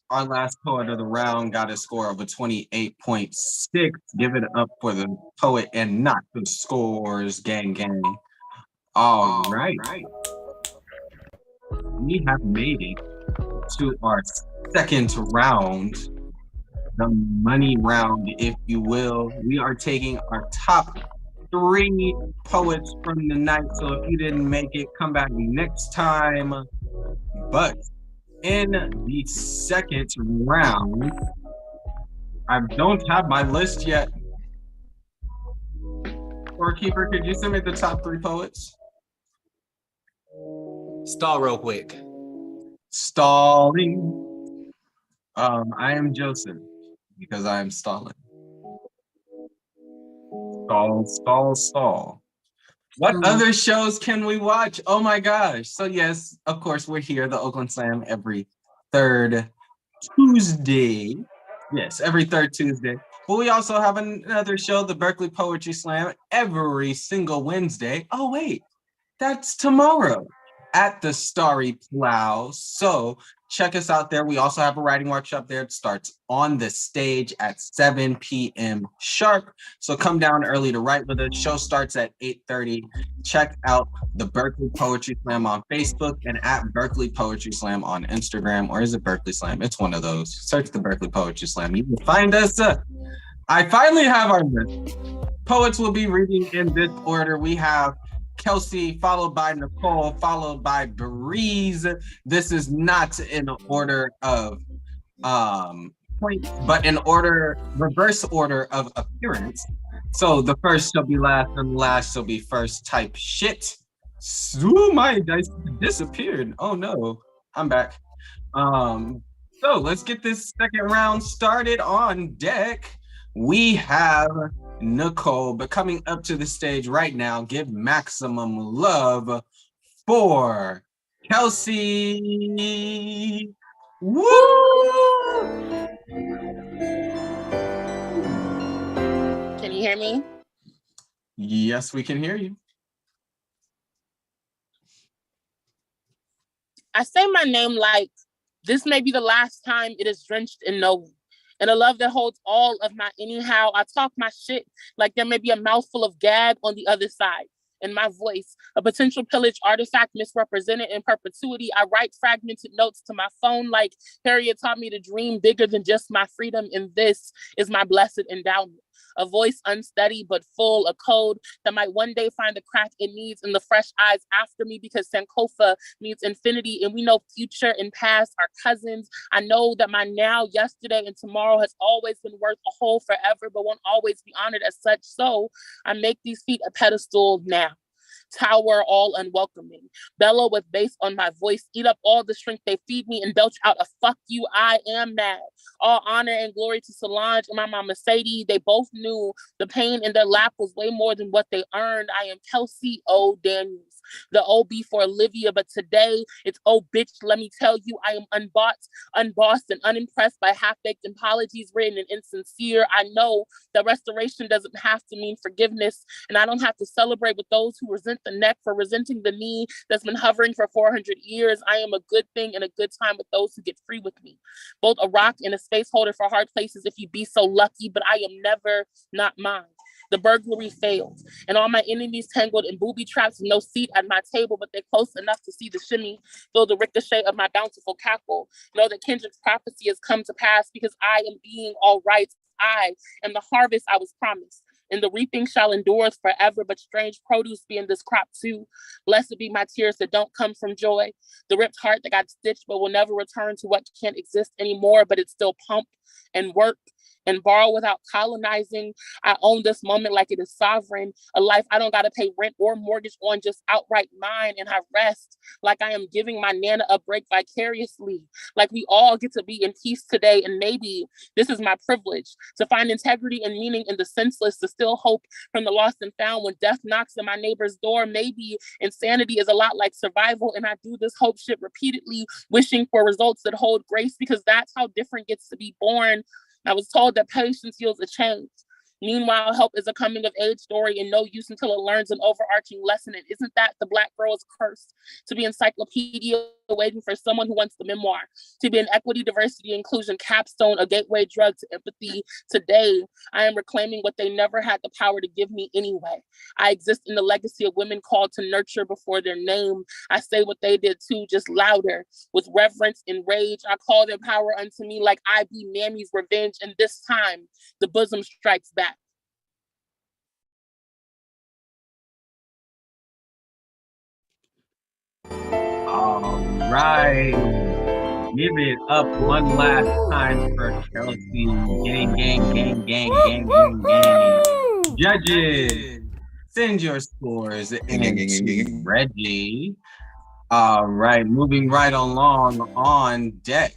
our last poet of the round got a score of a 28.6. Give it up for the poet and not the scores, gang, gang. All right. We have made it to our second round, the money round, if you will. We are taking our top 3 poets from the night. So if you didn't make it, come back next time. But in the second round, I don't have my list yet. Scorekeeper, could you send me the top 3 poets? Stall real quick. Stalling. I am Joseph because I am stalling. Stall. What other shows can we watch? Oh my gosh. So yes, of course, we're here, the Oakland Slam, every 3rd Tuesday. Yes, every 3rd Tuesday. But we also have another show, the Berkeley Poetry Slam, every single Wednesday. Oh wait, that's tomorrow at the Starry Plow. So check us out there. We also have a writing workshop there. It starts on the stage at 7 p.m. sharp. So come down early to write with us. Show starts at 8:30. Check out the Berkeley Poetry Slam on Facebook and at Berkeley Poetry Slam on Instagram. Or is it Berkeley Slam? It's one of those. Search the Berkeley Poetry Slam. You can find us. I finally have our list. Poets will be reading in this order. We have Kelsey, followed by Nicole, followed by Breeze. This is not in order of points, but in reverse order of appearance. So the first shall be last and the last shall be first type shit. So my dice disappeared. Oh no, I'm back. So let's get this second round started. On deck, we have Nicole, but coming up to the stage right now, give maximum love for Kelsey. Woo! Can you hear me? Yes, we can hear you. I say my name like this may be the last time it is drenched in knowing. And a love that holds all of my anyhow. I talk my shit like there may be a mouthful of gag on the other side. In my voice, a potential pillage artifact misrepresented in perpetuity. I write fragmented notes to my phone like Harriet taught me to dream bigger than just my freedom. And this is my blessed endowment. A voice unsteady but full, a code that might one day find the crack it needs in the fresh eyes after me, because Sankofa means infinity and we know future and past are cousins. I know that my now, yesterday, and tomorrow has always been worth a whole forever, but won't always be honored as such. So I make these feet a pedestal now. Tower all unwelcoming, bellow with bass on my voice, eat up all the strength they feed me and belch out a fuck you, I am mad. All honor and glory to Solange and my mama Sadie. They both knew the pain in their lap was way more than what they earned. I am Kelsey O. Daniels, the OB for Olivia, but today it's oh bitch, let me tell you, I am unbought, unbossed, and unimpressed by half-baked apologies written and insincere. I know that restoration doesn't have to mean forgiveness, and I don't have to celebrate with those who resent the neck for resenting the knee that's been hovering for 400 years. I am a good thing and a good time with those who get free with me. Both a rock and a space holder for hard places if you be so lucky, but I am never not mine. The burglary failed, and all my enemies tangled in booby traps with no seat at my table, but they're close enough to see the shimmy, feel the ricochet of my bountiful cackle. Know that Kendrick's prophecy has come to pass because I am being all right. I am the harvest I was promised, and the reaping shall endure forever, but strange produce be in this crop too. Blessed be my tears that don't come from joy, the ripped heart that got stitched but will never return to what can't exist anymore, but it's still pump and work and borrow without colonizing. I own this moment like it is sovereign, a life I don't gotta pay rent or mortgage on, just outright mine, and I rest like I am giving my Nana a break vicariously, like we all get to be in peace today, and maybe this is my privilege, to find integrity and meaning in the senseless, to still hope from the lost and found when death knocks at my neighbor's door. Maybe insanity is a lot like survival, and I do this hope shit repeatedly, wishing for results that hold grace, because that's how different gets to be born. I was told that patience heals a change. Meanwhile, help is a coming of age story and no use until it learns an overarching lesson. And isn't that the Black girl's curse? To be encyclopedia waiting for someone who wants the memoir. To be an equity, diversity, inclusion capstone, a gateway drug to empathy. Today, I am reclaiming what they never had the power to give me anyway. I exist in the legacy of women called to nurture before their name. I say what they did too, just louder. With reverence and rage, I call their power unto me like I be Mammy's revenge. And this time, the bosom strikes back. All right. Give it up one last time for Kelsey. Gang, gang, gang, gang, gang, gang, gang. Judges, send your scores in. Reggie. All right, moving right along on deck.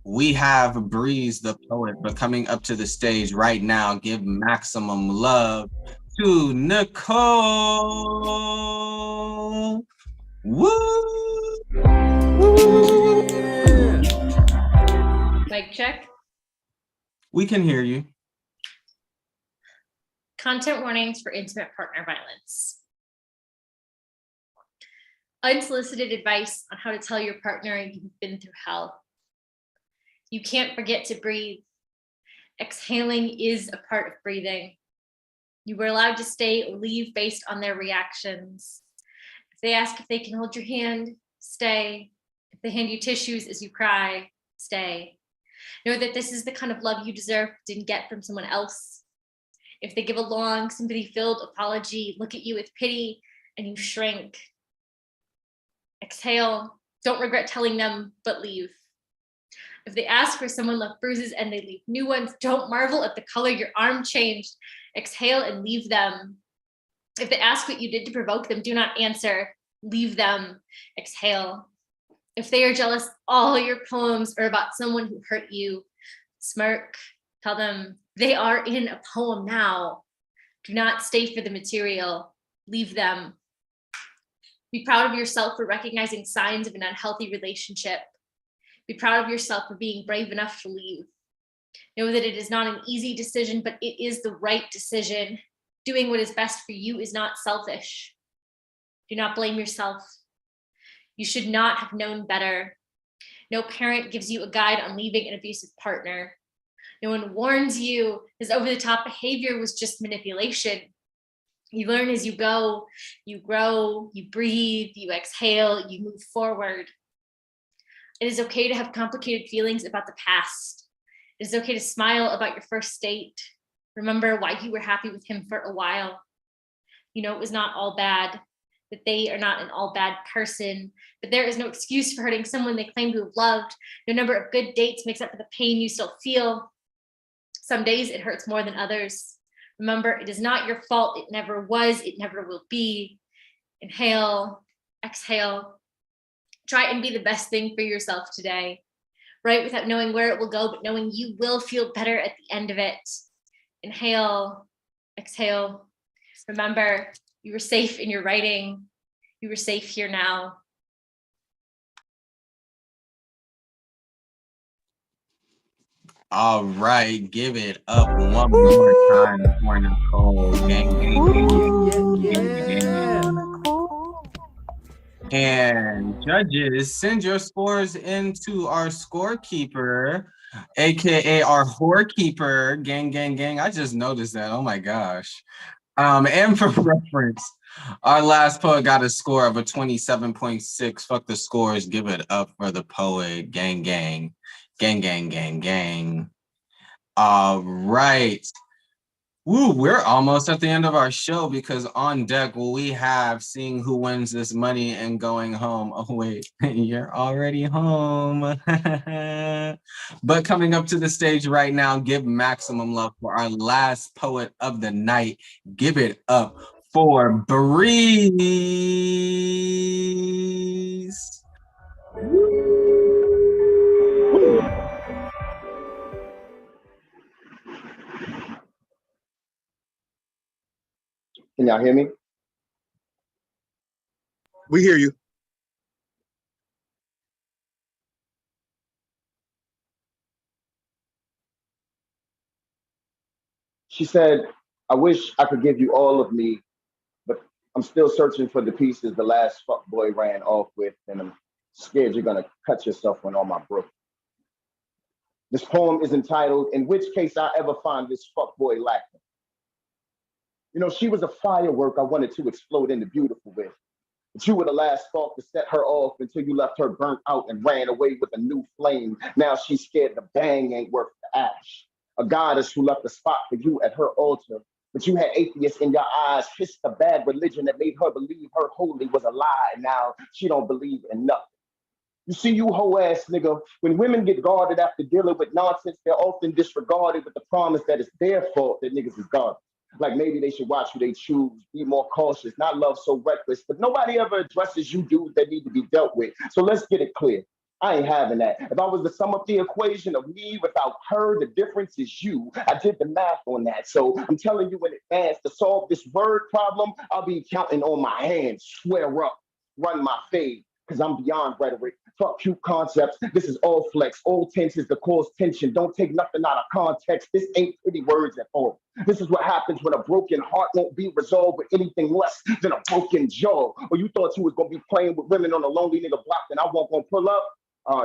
We have Breeze the poet, but coming up to the stage right now, give maximum love to Nicole. Woo! Mic check. We can hear you. Content warnings for intimate partner violence. Unsolicited advice on how to tell your partner you've been through hell. You can't forget to breathe. Exhaling is a part of breathing. You were allowed to stay or leave based on their reactions. If they ask if they can hold your hand, stay. If they hand you tissues as you cry, stay. Know that this is the kind of love you deserve, didn't get from someone else. If they give a long, sympathy-filled apology, look at you with pity, and you shrink. Exhale. Don't regret telling them, but leave. If they ask for someone left bruises and they leave new ones, don't marvel at the color your arm changed. Exhale and leave them. If they ask what you did to provoke them, do not answer. Leave them. Exhale. If they are jealous, all your poems are about someone who hurt you. Smirk. Tell them they are in a poem now. Do not stay for the material. Leave them. Be proud of yourself for recognizing signs of an unhealthy relationship. Be proud of yourself for being brave enough to leave. Know that it is not an easy decision, but it is the right decision. Doing what is best for you is not selfish. Do not blame yourself. You should not have known better. No parent gives you a guide on leaving an abusive partner. No one warns you his over-the-top behavior was just manipulation. You learn as you go, you grow, you breathe, you exhale, you move forward. It is okay to have complicated feelings about the past. It is okay to smile about your first date. Remember why you were happy with him for a while. You know it was not all bad, that they are not an all bad person, but there is no excuse for hurting someone they claim to have loved. No number of good dates makes up for the pain you still feel. Some days it hurts more than others. Remember, it is not your fault. It never was. It never will be. Inhale, exhale. Try and be the best thing for yourself today. Write without knowing where it will go, but knowing you will feel better at the end of it. Inhale, exhale. Remember, you were safe in your writing. You were safe here now. All right, give it up one more time for Nicole. Gang, gang, gang, gang, gang. And judges, send your scores into our scorekeeper, aka our whorekeeper. Gang, gang, gang. I just noticed that. Oh my gosh. And for reference, our last poet got a score of a 27.6. Fuck the scores. Give it up for the poet. Gang, gang. Gang, gang, gang, gang. All right. Woo, we're almost at the end of our show because on deck we have seeing who wins this money and going home. Oh, wait, you're already home. But coming up to the stage right now, give maximum love for our last poet of the night. Give it up for Breeze. Can y'all hear me? We hear you. She said, I wish I could give you all of me, but I'm still searching for the pieces the last fuckboy ran off with, and I'm scared you're gonna cut yourself when all my brook. This poem is entitled, In Which Case I Ever Find This Fuckboy Lacking. You know, she was a firework I wanted to explode into beautiful with. But you were the last spark to set her off until you left her burnt out and ran away with a new flame. Now she's scared the bang ain't worth the ash. A goddess who left a spot for you at her altar. But you had atheists in your eyes, hissed a bad religion that made her believe her holy was a lie. Now she don't believe in nothing. You see, you hoe ass nigga, when women get guarded after dealing with nonsense, they're often disregarded with the promise that it's their fault that niggas is garbage. Like maybe they should watch who they choose, be more cautious, not love so reckless, but nobody ever addresses you dudes that need to be dealt with. So let's get it clear. I ain't having that. If I was to sum up the equation of me without her, the difference is you. I did the math on that. So I'm telling you in advance, to solve this word problem, I'll be counting on my hands, swear up, run my fade, because I'm beyond rhetoric. Fuck cute concepts. This is all flex. All tenses to cause tension. Don't take nothing out of context. This ain't pretty words at all. This is what happens when a broken heart won't be resolved with anything less than a broken jaw. Or you thought you was gonna be playing with women on a lonely nigga block and I won't gonna pull up?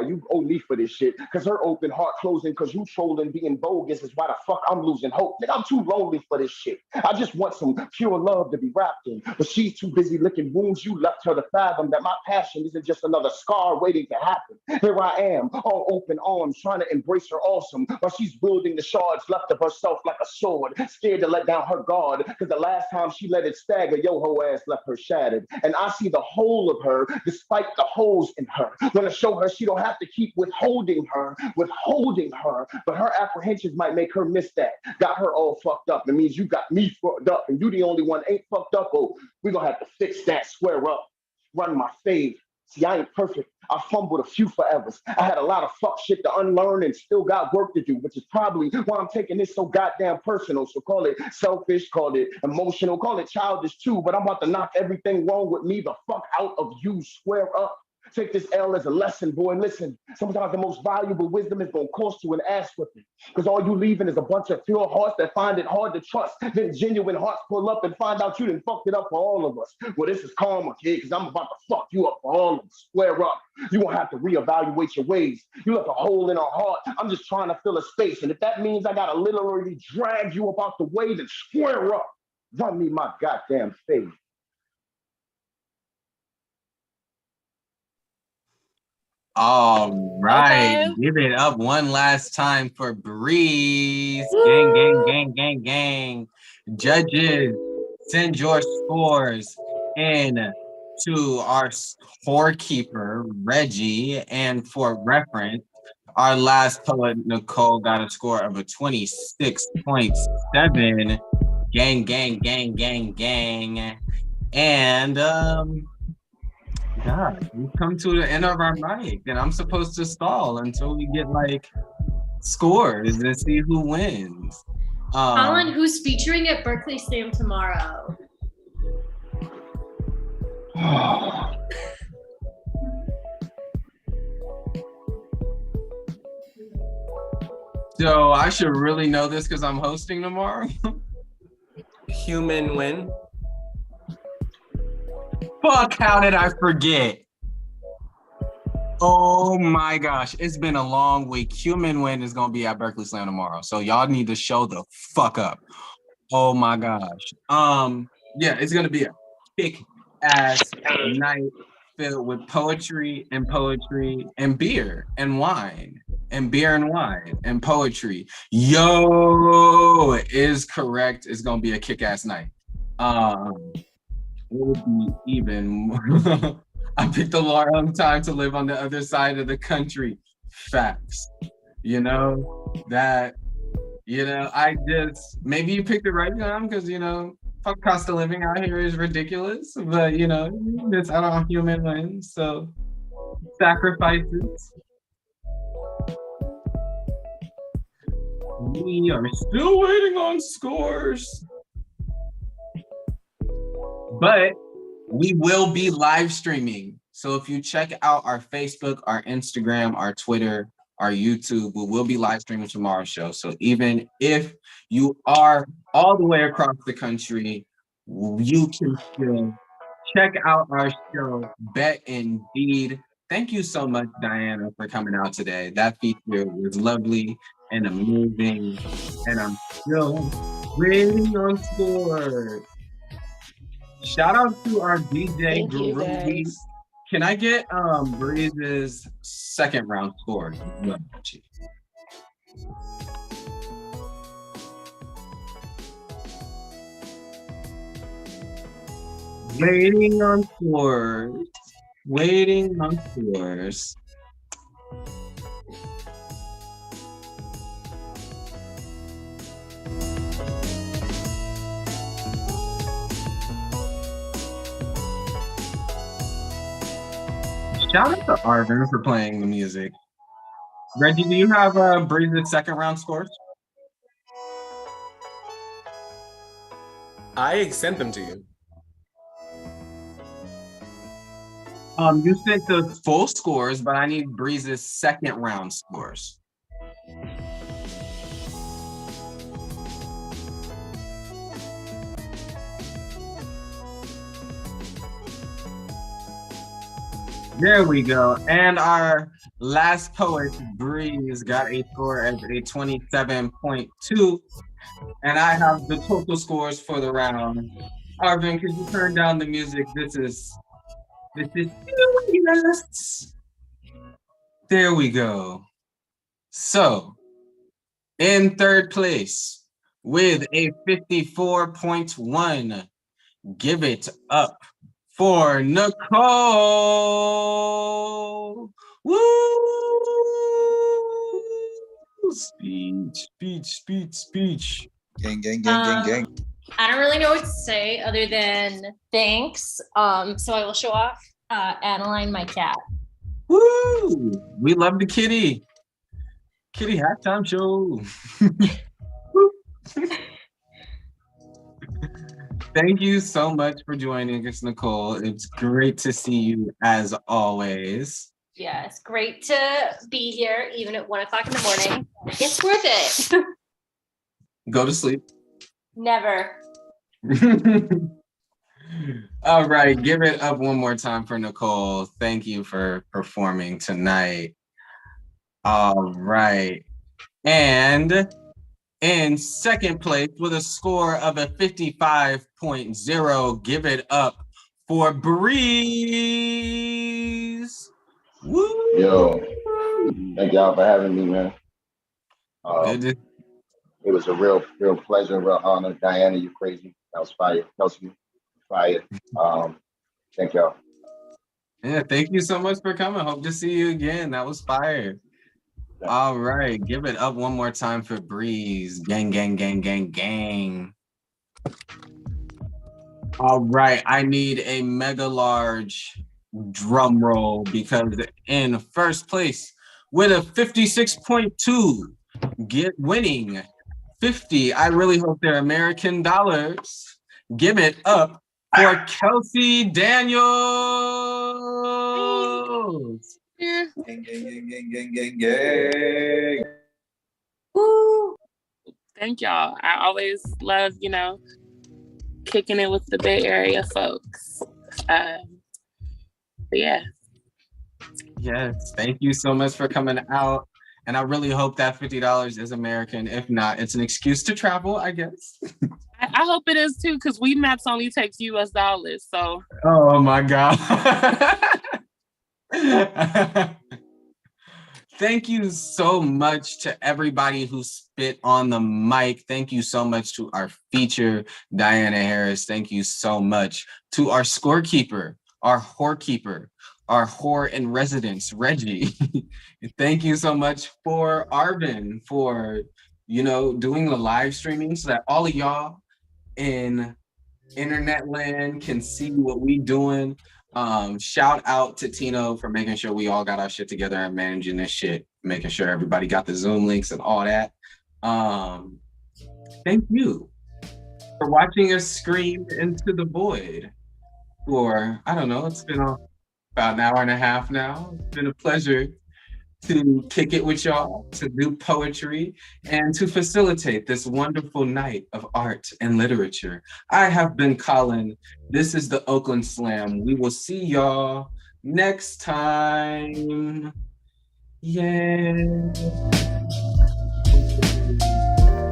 You owe me for this shit. Cause her open heart closing cause you trolling being bogus is why the fuck I'm losing hope. Nigga, I'm too lonely for this shit. I just want some pure love to be wrapped in. But she's too busy licking wounds you left her to fathom that my passion isn't just another scar waiting to happen. Here I am, all open arms, trying to embrace her awesome, while she's wielding the shards left of herself like a sword, scared to let down her guard, cause the last time she let it stagger, yo ho ass left her shattered. And I see the whole of her, despite the holes in her. Wanna show her she don't have to keep withholding her, but her apprehensions might make her miss that. Got her all fucked up. It means you got me fucked up, and you the only one ain't fucked up. Oh, we gonna have to fix that, square up, run my fade. See, I ain't perfect. I fumbled a few forevers. I had a lot of fuck shit to unlearn and still got work to do, which is probably why I'm taking this so goddamn personal. So call it selfish, call it emotional, call it childish too, but I'm about to knock everything wrong with me the fuck out of you, square up. Take this L as a lesson, boy. Listen, sometimes the most valuable wisdom is gonna cost you an ass whipping. Because all you leaving is a bunch of pure hearts that find it hard to trust. Then genuine hearts pull up and find out you done fucked it up for all of us. Well, this is karma, kid, because I'm about to fuck you up for all of us. Square up. You won't have to reevaluate your ways. You left a hole in our heart. I'm just trying to fill a space. And if that means I gotta literally drag you up out the way, then square up. Run me my goddamn face. All right, Okay. give it up one last time for Breeze. Gang, gang, gang, gang, gang. Judges, send your scores in to our scorekeeper, Reggie. And for reference, our last poet, Nicole, got a score of a 26.7. Gang, gang, gang, gang, gang. And God, we've come to the end of our mic, and I'm supposed to stall until we get like scores and see who wins. Colin, who's featuring at Berkeley Slam tomorrow? So I should really know this because I'm hosting tomorrow. Human win. Fuck, how did I forget? Oh my gosh, it's been a long week. Human Win is gonna be at Berkeley Slam tomorrow, so y'all need to show the fuck up. Oh my gosh. Yeah, it's gonna be a kick-ass night filled with poetry and beer and wine and beer and wine and poetry. Yo, is correct. It's gonna be a kick-ass night. Will be even more. I picked a long time to live on the other side of the country. Facts. You know, that, you know, I just, maybe you picked the right time because, you know, fuck cost of living out here is ridiculous. But, you know, it's out on Human Win. So, sacrifices. We are still waiting on scores. But we will be live streaming. So if you check out our Facebook, our Instagram, our Twitter, our YouTube, we will be live streaming tomorrow's show. So even if you are all the way across the country, you can still check out our show, Bet Indeed. Thank you so much, Dianna, for coming out today. That feature was lovely and amazing. And I'm still waiting on scores. Shout out to our DJ Groovy. Can I get Breeze's second round score? Waiting on scores. Waiting on scores. Shout out to Arvin for playing the music. Reggie, do you have Breeze's second round scores? I sent them to you. You sent the full scores, but I need Breeze's second round scores. There we go. And our last poet, Breeze, got a score as a 27.2. And I have the total scores for the round. Arvin, could you turn down the music? This is yes. There we go. So, in third place with a 54.1, give it up for Nicole. Woo! Speech. Gang, gang, gang, gang, gang. I don't really know what to say other than thanks. So I will show off Adeline, my cat. Woo! We love the kitty. Kitty halftime show. Thank you so much for joining us, Nicole. It's great to see you as always. Yeah, it's great to be here, even at 1 o'clock in the morning. It's worth it. Go to sleep. Never. All right, give it up one more time for Nicole. Thank you for performing tonight. All right. And in second place with a score of a 55.0, give it up for Breeze. Woo! Yo, thank y'all for having me, man. Good. It was a real pleasure, real honor. Dianna, you crazy. That was fire. Kelsey, fire. Thank y'all. Yeah, thank you so much for coming. Hope to see you again. That was fire. All right, give it up one more time for Breeze. Gang, gang, gang, gang, gang. All right, I need a mega large drum roll because in first place with a 56.2, winning 50. I really hope they're American dollars. Give it up for Kelsey Daniels. Yeah. Gang. Woo. Thank y'all. I always love, kicking it with the Bay Area folks. But yeah. Yes, thank you so much for coming out. And I really hope that $50 is American. If not, it's an excuse to travel, I guess. I hope it is too, because WeMaps only takes US dollars. So. Oh my God. Thank you so much to everybody who spit on the mic. Thank you so much to our feature, Dianna Harris. Thank you so much to our scorekeeper, our whorekeeper, our whore in residence, Reggie. Thank you so much for Arvin for, doing the live streaming so that all of y'all in internet land can see what we doing. Shout out to Tino for making sure we all got our shit together and managing this shit, making sure everybody got the Zoom links and all that. Thank you for watching us scream into the void for, I don't know, it's been about an hour and a half now. It's been a pleasure to kick it with y'all, to do poetry, and to facilitate this wonderful night of art and literature. I have been Colin. This is the Oakland Slam. We will see y'all next time. Yeah.